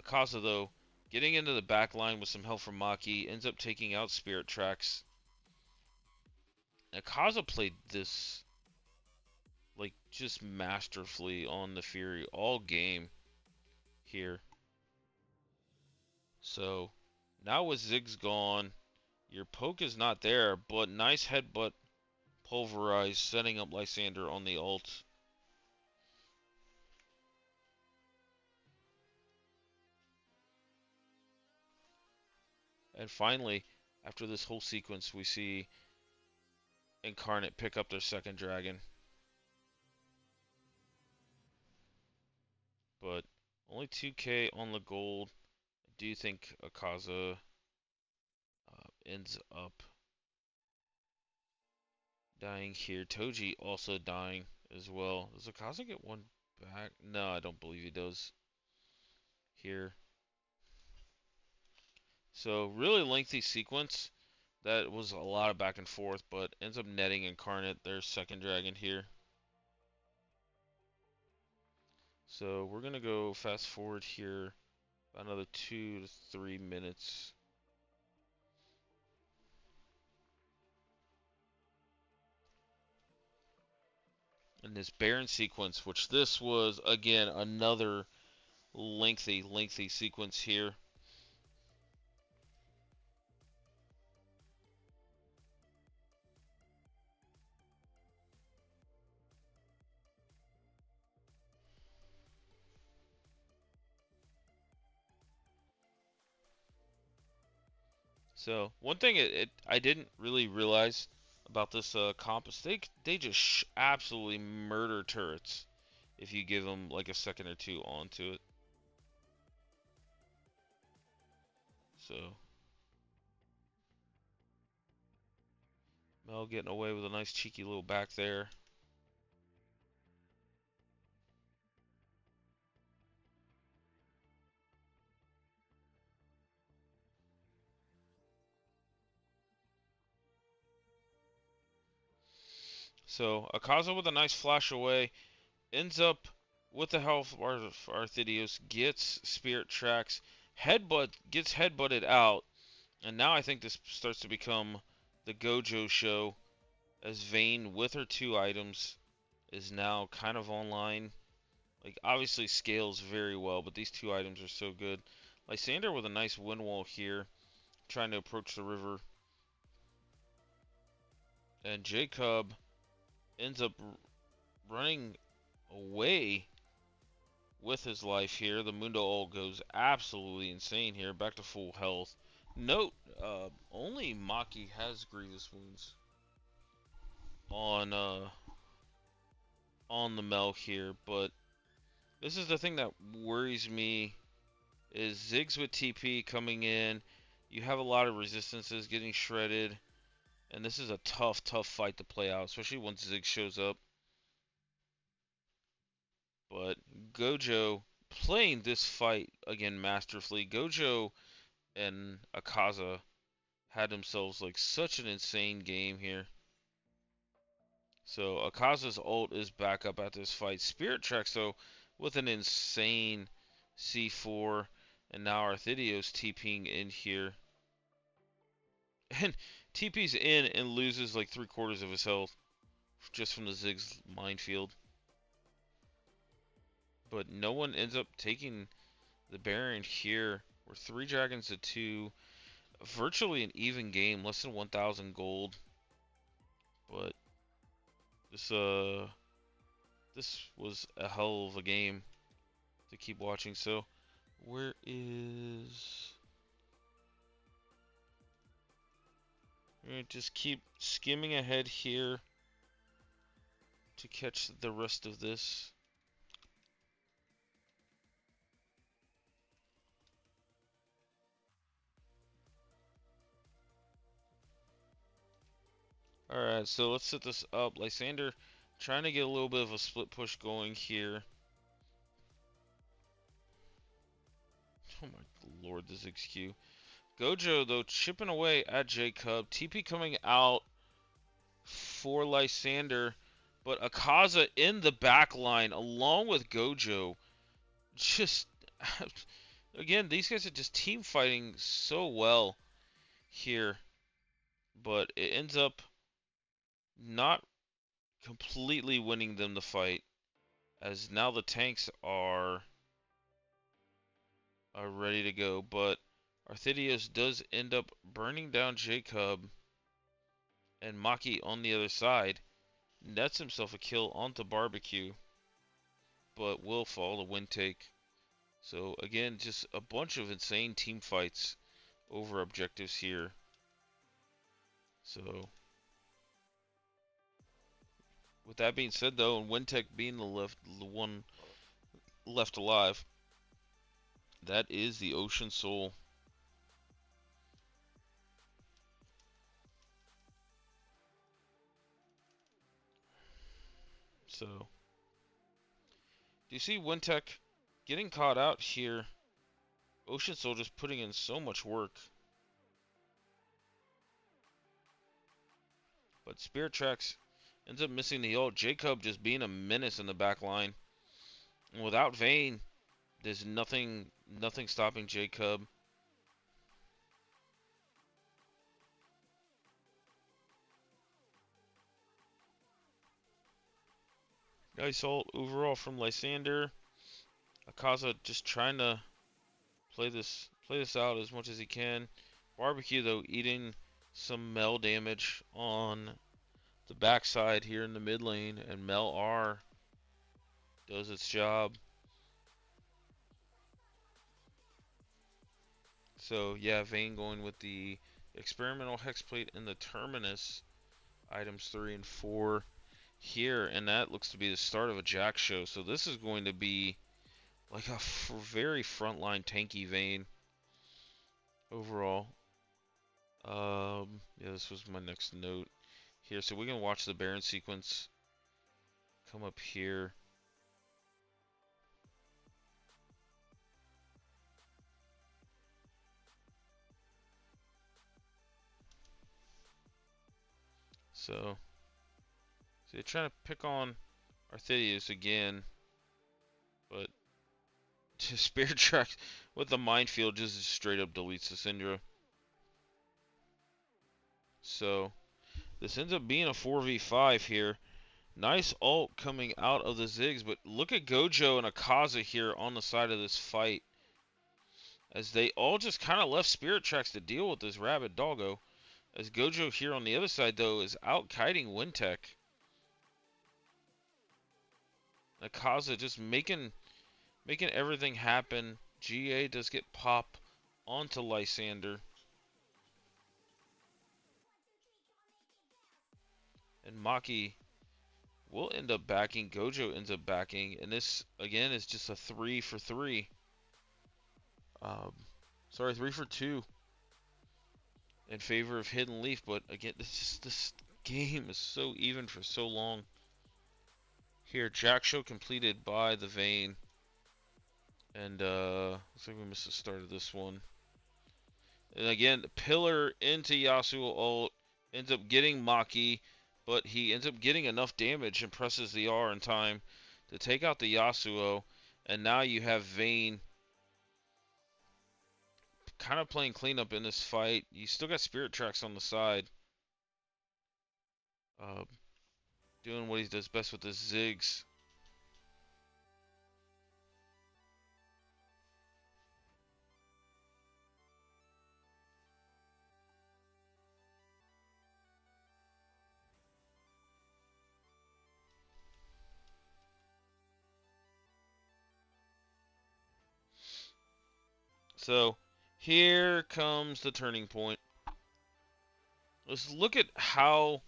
A: Akaza though, getting into the back line with some help from Maki, ends up taking out Spirit Tracks. Akaza played this like just masterfully on the Fury all game here. So now with Ziggs gone, your poke is not there, but nice headbutt pulverize, setting up Lysander on the ult. And finally, after this whole sequence, we see Incarnate pick up their second dragon. But only 2k on the gold. I do think Akaza ends up dying here. Toji also dying as well. Does Akaza get one back? No, I don't believe he does here. So really lengthy sequence. That was a lot of back and forth, but ends up netting Incarnate their second dragon here. So we're gonna go fast forward here another 2 to 3 minutes. In this Baron sequence, which this was again another lengthy sequence here. So one thing I didn't really realize about this comp is they just absolutely murder turrets if you give them like a second or two onto it. So Mel getting away with a nice cheeky little back there. So Akaza with a nice flash away ends up with the help of Arthidios, gets Spirit Tracks, gets headbutted out, and now I think this starts to become the Gojo show as Vayne with her 2 items is now kind of online. Like obviously scales very well, but these 2 items are so good. Lysander with a nice wind wall here, trying to approach the river. And Jacob ends up running away with his life here. The Mundo ult goes absolutely insane here, back to full health. Note, only Maki has grievous wounds on the Mel here, but this is the thing that worries me is Ziggs with TP coming in. You have a lot of resistances getting shredded, and this is a tough fight to play out, especially once Ziggs shows up. But Gojo playing this fight again masterfully. Gojo and Akaza had themselves like such an insane game here. So Akaza's ult is back up at this fight. Spirit Tracks though with an insane C4, and now Arthidios TPing in here. And TP's in and loses like 3/4 of his health just from the Ziggs minefield. But no one ends up taking the Baron here. We're 3 dragons to 2. Virtually an even game, less than 1,000 gold. But this was a hell of a game to keep watching. So where is... We're gonna just keep skimming ahead here to catch the rest of this. Alright, so let's set this up. Lysander trying to get a little bit of a split push going here. Oh my lord, this XQ. Gojo, though, chipping away at Jacob. TP coming out for Lysander. But Akaza in the back line along with Gojo. Just, again, these guys are just team fighting so well here. But it ends up not completely winning them the fight, as now the tanks are ready to go. But Arthidios does end up burning down Jacob, and Maki on the other side nets himself a kill onto Barbecue, but will fall to win take. So again, just a bunch of insane team fights over objectives here. So with that being said, though, and Wintech being the one left alive, that is the Ocean Soul. So, do you see Wintech getting caught out here? Ocean Soul just putting in so much work. But Spirit Tracks ends up missing the ult. Jacob just being a menace in the back line. And without Vayne, there's nothing stopping Jacob. Nice ult overall from Lysander. Akaza just trying to play this out as much as he can. Barbecue though eating some Mel damage on the backside here in the mid lane, and Mel R does its job. So yeah, Vayne going with the experimental hexplate and the terminus items 3 and 4 here, and that looks to be the start of a Jack show. So this is going to be like a very frontline tanky Vayne overall. Yeah, this was my next note here. So we're gonna watch the Baron sequence come up here. So they're trying to pick on Arthedius again, but Spirit Tracks with the Minefield just straight up deletes the Syndra. So this ends up being a 4v5 here. Nice ult coming out of the Ziggs, but look at Gojo and Akaza here on the side of this fight, as they all just kind of left Spirit Tracks to deal with this rabid doggo. As Gojo here on the other side, though, is out-kiting Wintech. Akaza just making everything happen. GA does get pop onto Lysander. And Maki will end up backing. Gojo ends up backing. And this, again, is just a 3 for 3. 3 for 2 in favor of Hidden Leaf. But again, this game is so even for so long. Here, Jak'Sho completed by the Vayne. And looks like we missed the start of this one. And again, Pillar into Yasuo ult. Ends up getting Maki. But he ends up getting enough damage and presses the R in time to take out the Yasuo. And now you have Vayne kind of playing cleanup in this fight. You still got Spirit Tracks on the side. Doing what he does best with his Ziggs. So, here comes the turning point. Let's look at how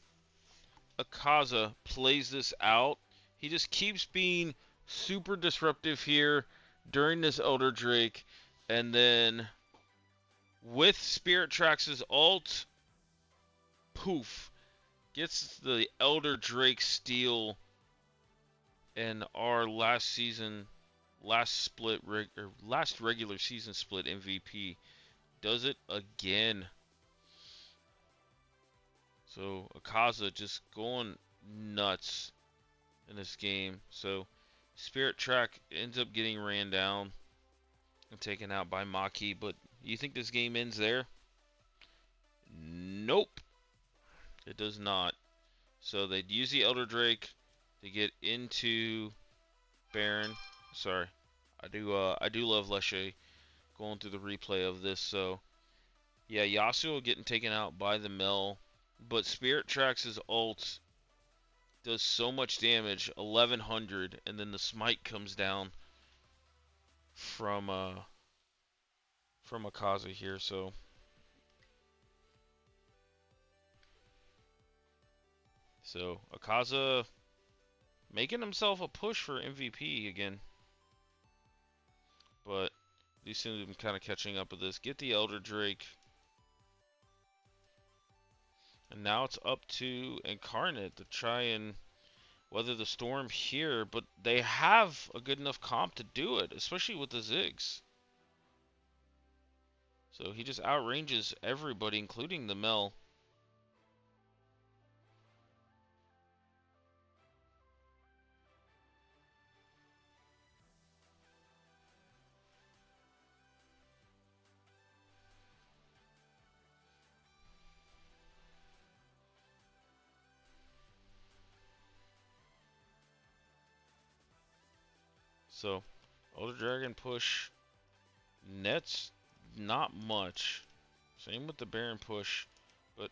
A: Akaza plays this out. He just keeps being super disruptive here during this Elder Drake. And then with Spirit Tracks' ult, poof, gets the Elder Drake steal in our last regular season split MVP. Does it again. So Akaza just going nuts in this game. So Spirit Track ends up getting ran down and taken out by Maki. But you think this game ends there? Nope. It does not. So they'd use the Elder Drake to get into Baron. Sorry. I do love Leshe going through the replay of this. So yeah, Yasuo getting taken out by the Mel. But Spirit Tracks' ult does so much damage, 1100, and then the smite comes down from Akaza here. So Akaza making himself a push for MVP again. But these seem to be kind of catching up with this. Get the Elder Drake. And now it's up to Incarnate to try and weather the storm here. But they have a good enough comp to do it, especially with the Ziggs. So he just outranges everybody, including the Mel. So, Elder Dragon push. Nets, not much. Same with the Baron push. But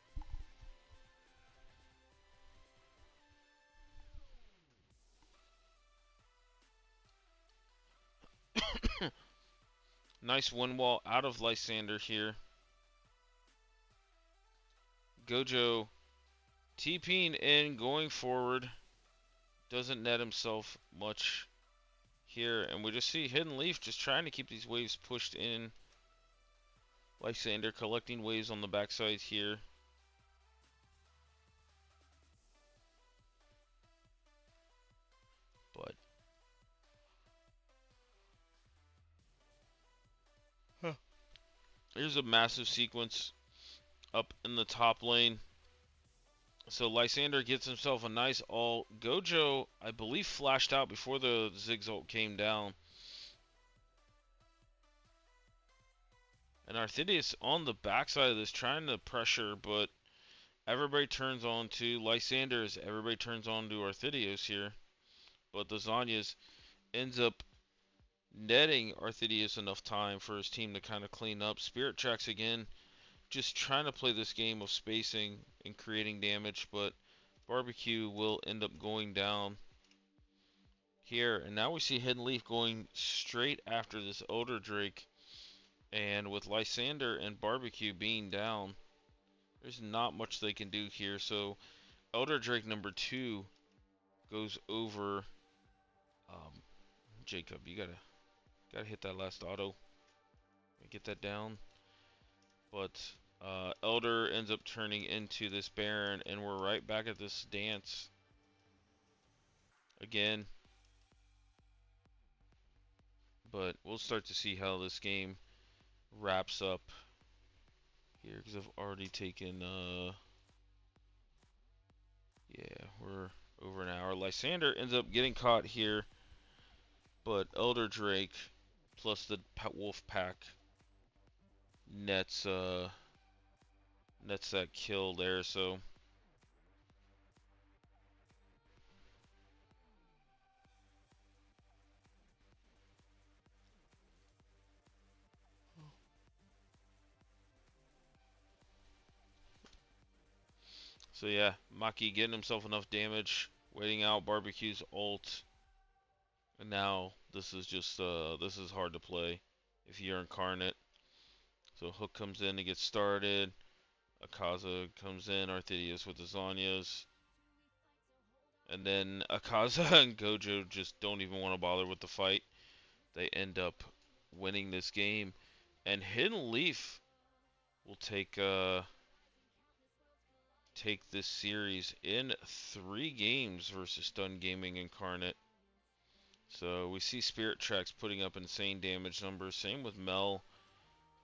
A: nice wind wall out of Lysander here. Gojo TPing in, going forward. Doesn't net himself much here. And we just see Hidden Leaf just trying to keep these waves pushed in. Lysander collecting waves on the backside here. But here's a massive sequence up in the top lane. So Lysander gets himself a nice ult. Gojo, I believe, flashed out before the Ziggs ult came down. And Arthidius on the backside of this trying to pressure, but everybody turns on to Lysander as everybody turns on to Arthidius here. But the Zhonya's ends up netting Arthidius enough time for his team to kind of clean up. Spirit Tracks again, just trying to play this game of spacing and creating damage, but Barbecue will end up going down here. And now we see Hidden Leaf going straight after this Elder Drake. And with Lysander and Barbecue being down, there's not much they can do here. So Elder Drake number 2 goes over Jacob. You gotta hit that last auto. Get that down. But Elder ends up turning into this Baron, and we're right back at this dance again. But we'll start to see how this game wraps up here, because I've already taken, yeah, we're over an hour. Lysander ends up getting caught here, but Elder Drake plus the Wolf Pack nets that kill there. So yeah, Maki getting himself enough damage, waiting out Barbecue's ult, and now this is just this is hard to play if you're Incarnate. So Hook comes in to get started. Akaza comes in, Arthidius with the Zhonya's. And then Akaza and Gojo just don't even want to bother with the fight. They end up winning this game. And Hidden Leaf will take this series in 3 games versus Stun Gaming Incarnate. So we see Spirit Tracks putting up insane damage numbers. Same with Mel,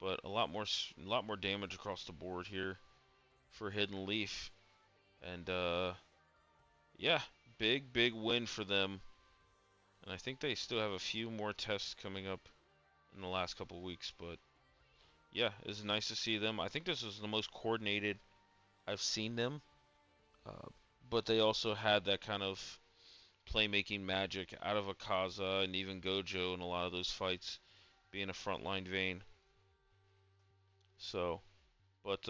A: but a lot more damage across the board here for Hidden Leaf. And yeah, big win for them. And I think they still have a few more tests coming up in the last couple of weeks, but yeah, it's nice to see them. I think this was the most coordinated I've seen them. But they also had that kind of playmaking magic out of Akaza and even Gojo in a lot of those fights, being a frontline Vayne. So, but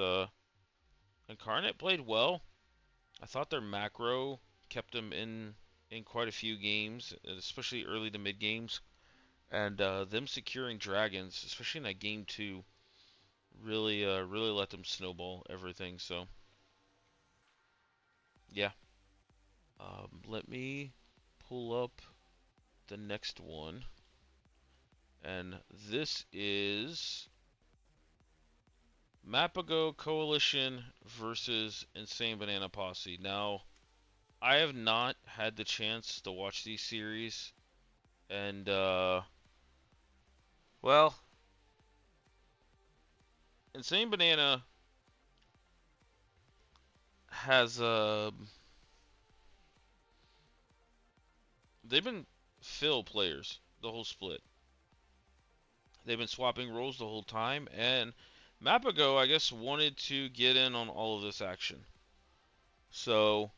A: Incarnate played well. I thought their macro kept them in quite a few games, especially early to mid games, and them securing dragons, especially in that game 2, really let them snowball everything. So, yeah. Let me pull up the next one, and this is Mapago Coalition versus Insane Banana Posse. Now, I have not had the chance to watch these series, and well, Insane Banana has they've been fill players the whole split. They've been swapping roles the whole time, and Mapago, I guess, wanted to get in on all of this action. So,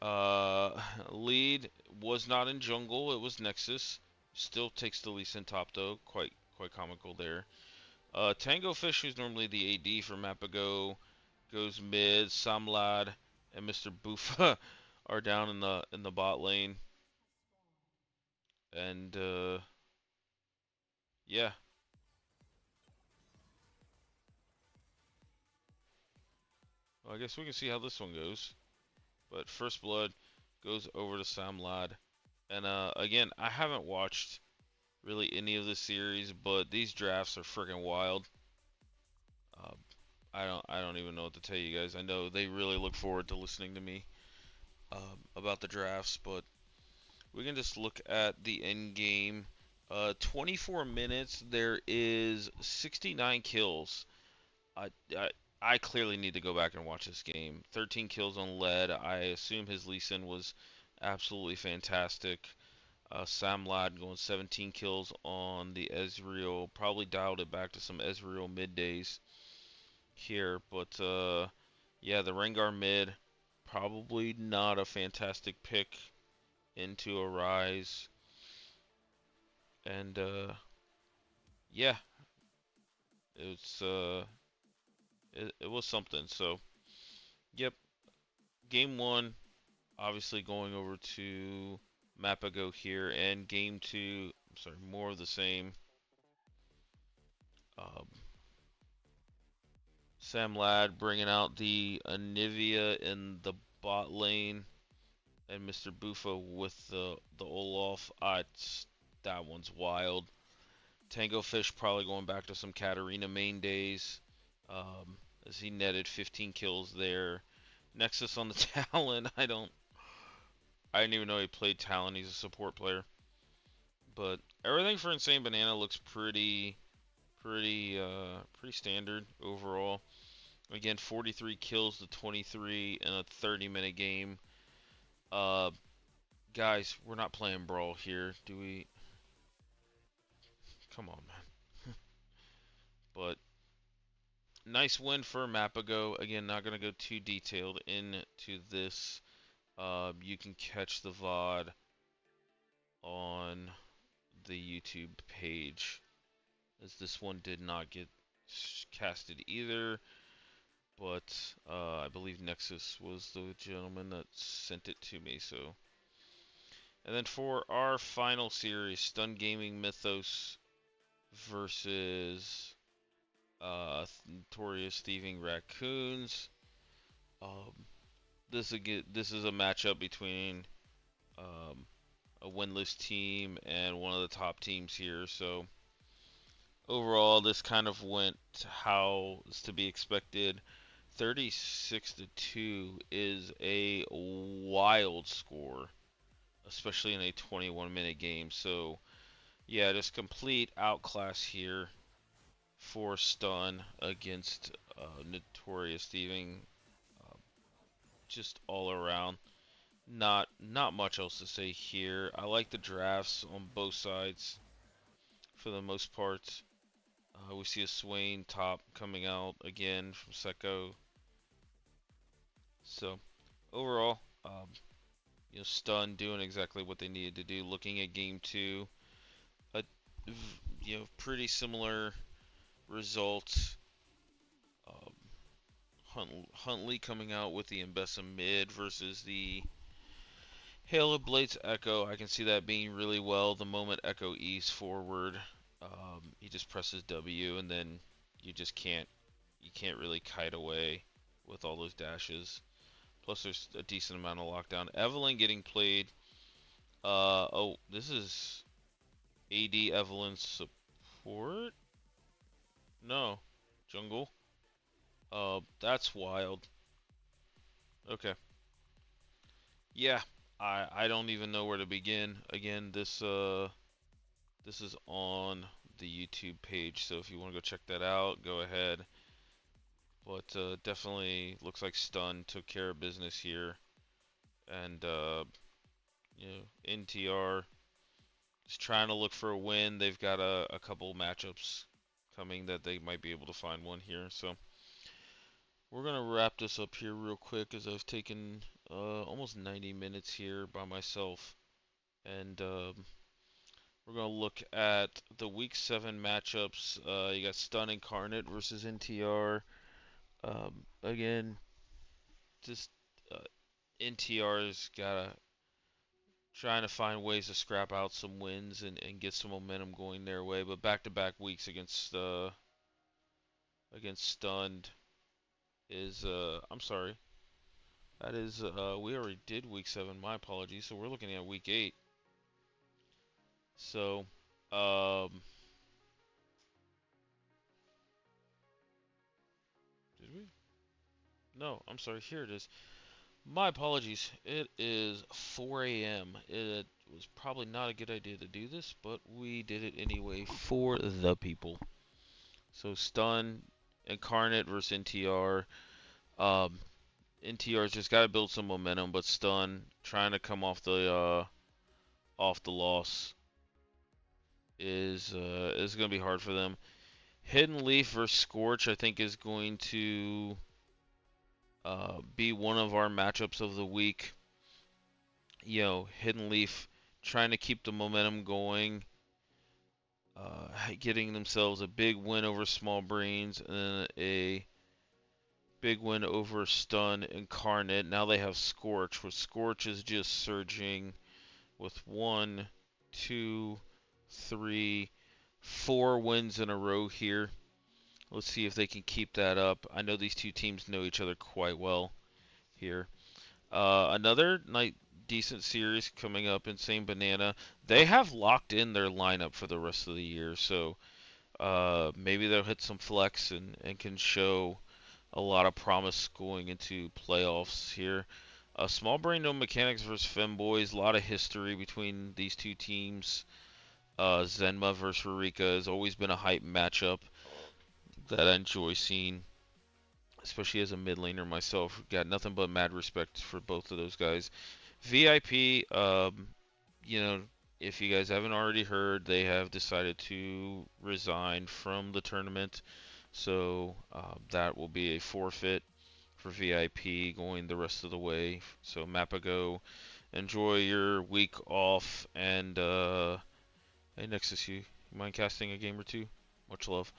A: lead was not in jungle, it was Nexus. Still takes the Lee Sin top though, quite comical there. Tango Fish, who's normally the AD for Mapago, goes mid. Samlad and Mr. Boofa are down in the bot lane. And yeah. Well, I guess we can see how this one goes. But First Blood goes over to Samlad. And again, I haven't watched really any of the series, but these drafts are freaking wild. I don't even know what to tell you guys. I know they really look forward to listening to me about the drafts, but we can just look at the end game. 24 minutes. There is 69 kills. I clearly need to go back and watch this game. 13 kills on lead. I assume his Lee Sin was absolutely fantastic. Sam Ladd going 17 kills on the Ezreal. Probably dialed it back to some Ezreal mid days here, but yeah, the Rengar mid probably not a fantastic pick into a Rise, and yeah, it's it was something. So yep, game one obviously going over to Mapago here, and game two, I'm sorry, more of the same. Um, Sam Ladd bringing out the Anivia in the bot lane, and Mr. Buffa with the Olaf. That one's wild. Tango Fish probably going back to some Katarina main days, as he netted 15 kills there. Nexus on the Talon. I didn't even know he played Talon. He's a support player. But everything for Insane Banana looks pretty standard overall. Again, 43 kills to 23 in a 30-minute game. Uh, guys, we're not playing Brawl here, do we? Come on, man. But nice win for Mapago. Again, not gonna go too detailed into this. You can catch the VOD on the YouTube page, as this one did not get casted either. But I believe Nexus was the gentleman that sent it to me. So, and then for our final series, Stun Gaming Mythos versus Notorious Thieving Raccoons. Um, this is a matchup between um, a winless team and one of the top teams here. So overall, this kind of went how is to be expected. 36 to 2 is a wild score, especially in a 21-minute game. So yeah, just complete outclass here for Stun against Notorious Thieving, uh, just all around. Not much else to say here. I like the drafts on both sides for the most part. We see a Swain top coming out again from Seko. So overall, Stun doing exactly what they needed to do. Looking at game two, a pretty similar results. Um, Huntley coming out with the Mbessa mid versus the Hail of Blades Echo. I can see that being really well the moment Echo E's forward. He just presses W, and then you just can't really kite away with all those dashes. Plus there's a decent amount of lockdown. Evelynn getting played. Oh, this is AD Evelynn support? No. Jungle? That's wild. Okay. Yeah, I don't even know where to begin. Again, this is on the YouTube page, so if you want to go check that out, go ahead. But definitely looks like Stun took care of business here, and NTR is trying to look for a win. They've got a couple matchups coming that they might be able to find one here. So we're gonna wrap this up here real quick, as I've taken almost 90 minutes here by myself, and we're going to look at the Week 7 matchups. You got Stun Incarnate versus NTR. Again, just uh, NTR's got to trying to find ways to scrap out some wins and get some momentum going their way. But back-to-back weeks against Stunned is I'm sorry. That is we already did Week 7. My apologies. So we're looking at Week 8. So did we? No, I'm sorry. Here it is. My apologies. It is 4 a.m. It was probably not a good idea to do this, but we did it anyway for the people. So Stun Incarnate versus NTR. NTR's just got to build some momentum, but Stun trying to come off the loss is going to be hard for them. Hidden Leaf versus Scorch, I think, is going to be one of our matchups of the week. Hidden Leaf trying to keep the momentum going, getting themselves a big win over Small Brains and then a big win over Stun Incarnate. Now they have Scorch, where Scorch is just surging with 1, 2, 3, 4 wins in a row here. Let's see if they can keep that up. I know these two teams know each other quite well here. Another decent series coming up, Insane Banana. They have locked in their lineup for the rest of the year, so maybe they'll hit some flex and can show a lot of promise going into playoffs here. Small Brain No Mechanics versus Femboys. A lot of history between these two teams. Zenma versus Rurika has always been a hype matchup that I enjoy seeing, especially as a mid laner myself. Got nothing but mad respect for both of those guys. VIP, if you guys haven't already heard, they have decided to resign from the tournament. So that will be a forfeit for VIP going the rest of the way. So Mapago, enjoy your week off, and hey Nexus, you mind casting a game or two? Much love.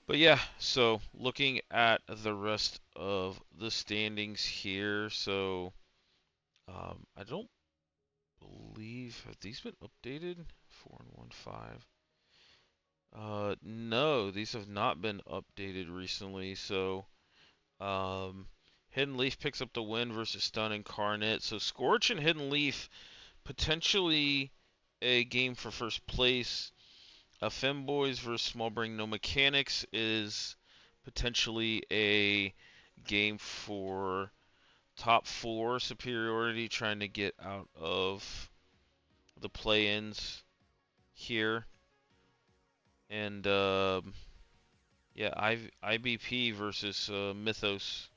A: But yeah, so looking at the rest of the standings here, so I don't believe, have these been updated? 4 and 1, 5. No, these have not been updated recently. So Hidden Leaf picks up the win versus Stun Incarnate. So Scorch and Hidden Leaf potentially a game for first place. Femboys versus Small Brain No Mechanics is potentially a game for top 4 superiority, trying to get out of the play-ins here. And yeah, IBP versus Mythos.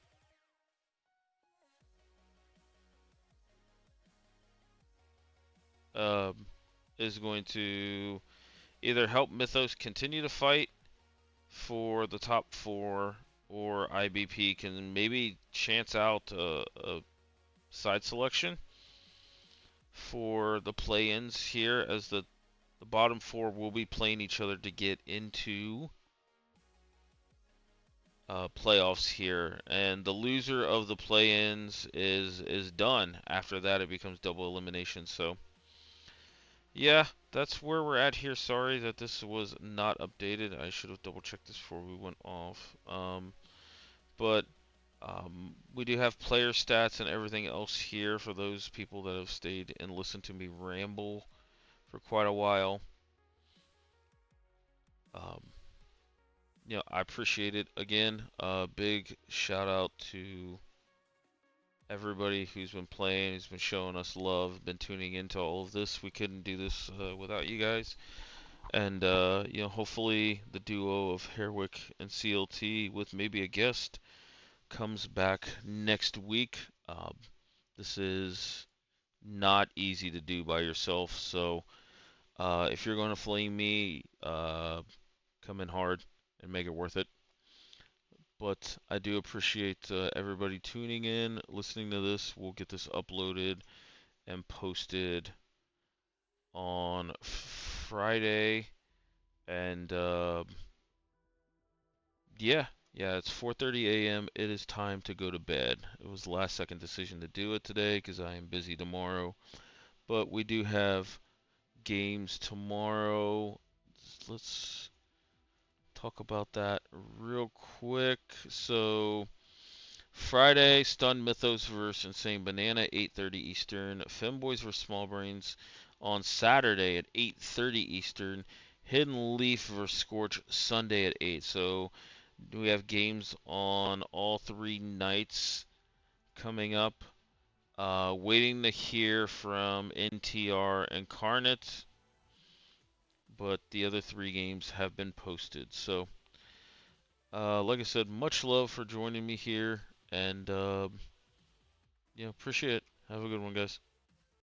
A: Is going to either help Mythos continue to fight for the top 4, or IBP can maybe chance out a side selection for the play-ins here, as the bottom 4 will be playing each other to get into playoffs here, and the loser of the play-ins is done. After that, it becomes double elimination. So yeah, that's where we're at here. Sorry that this was not updated. I should have double checked this before we went off. But we do have player stats and everything else here for those people that have stayed and listened to me ramble for quite a while. Um, I appreciate it. Again, big shout out to everybody who's been playing, who's been showing us love, been tuning into all of this. We couldn't do this without you guys. And hopefully the duo of Hairwick and CLT with maybe a guest comes back next week. This is not easy to do by yourself, so if you're going to flame me, come in hard and make it worth it. But I do appreciate everybody tuning in, listening to this. We'll get this uploaded and posted on Friday. And yeah, it's 4:30 a.m. It is time to go to bed. It was the last second decision to do it today because I am busy tomorrow. But we do have games tomorrow. Let's talk about that real quick. So Friday, Stun Mythos versus Insane Banana, 8:30 Eastern. Femboys vs Small Brains on Saturday at 8:30 Eastern. Hidden Leaf vs Scorch Sunday at 8. So we have games on all 3 nights coming up. Waiting to hear from NTR Incarnate, but the other 3 games have been posted. So Like I said, much love for joining me here, and yeah, appreciate it. Have a good one, guys.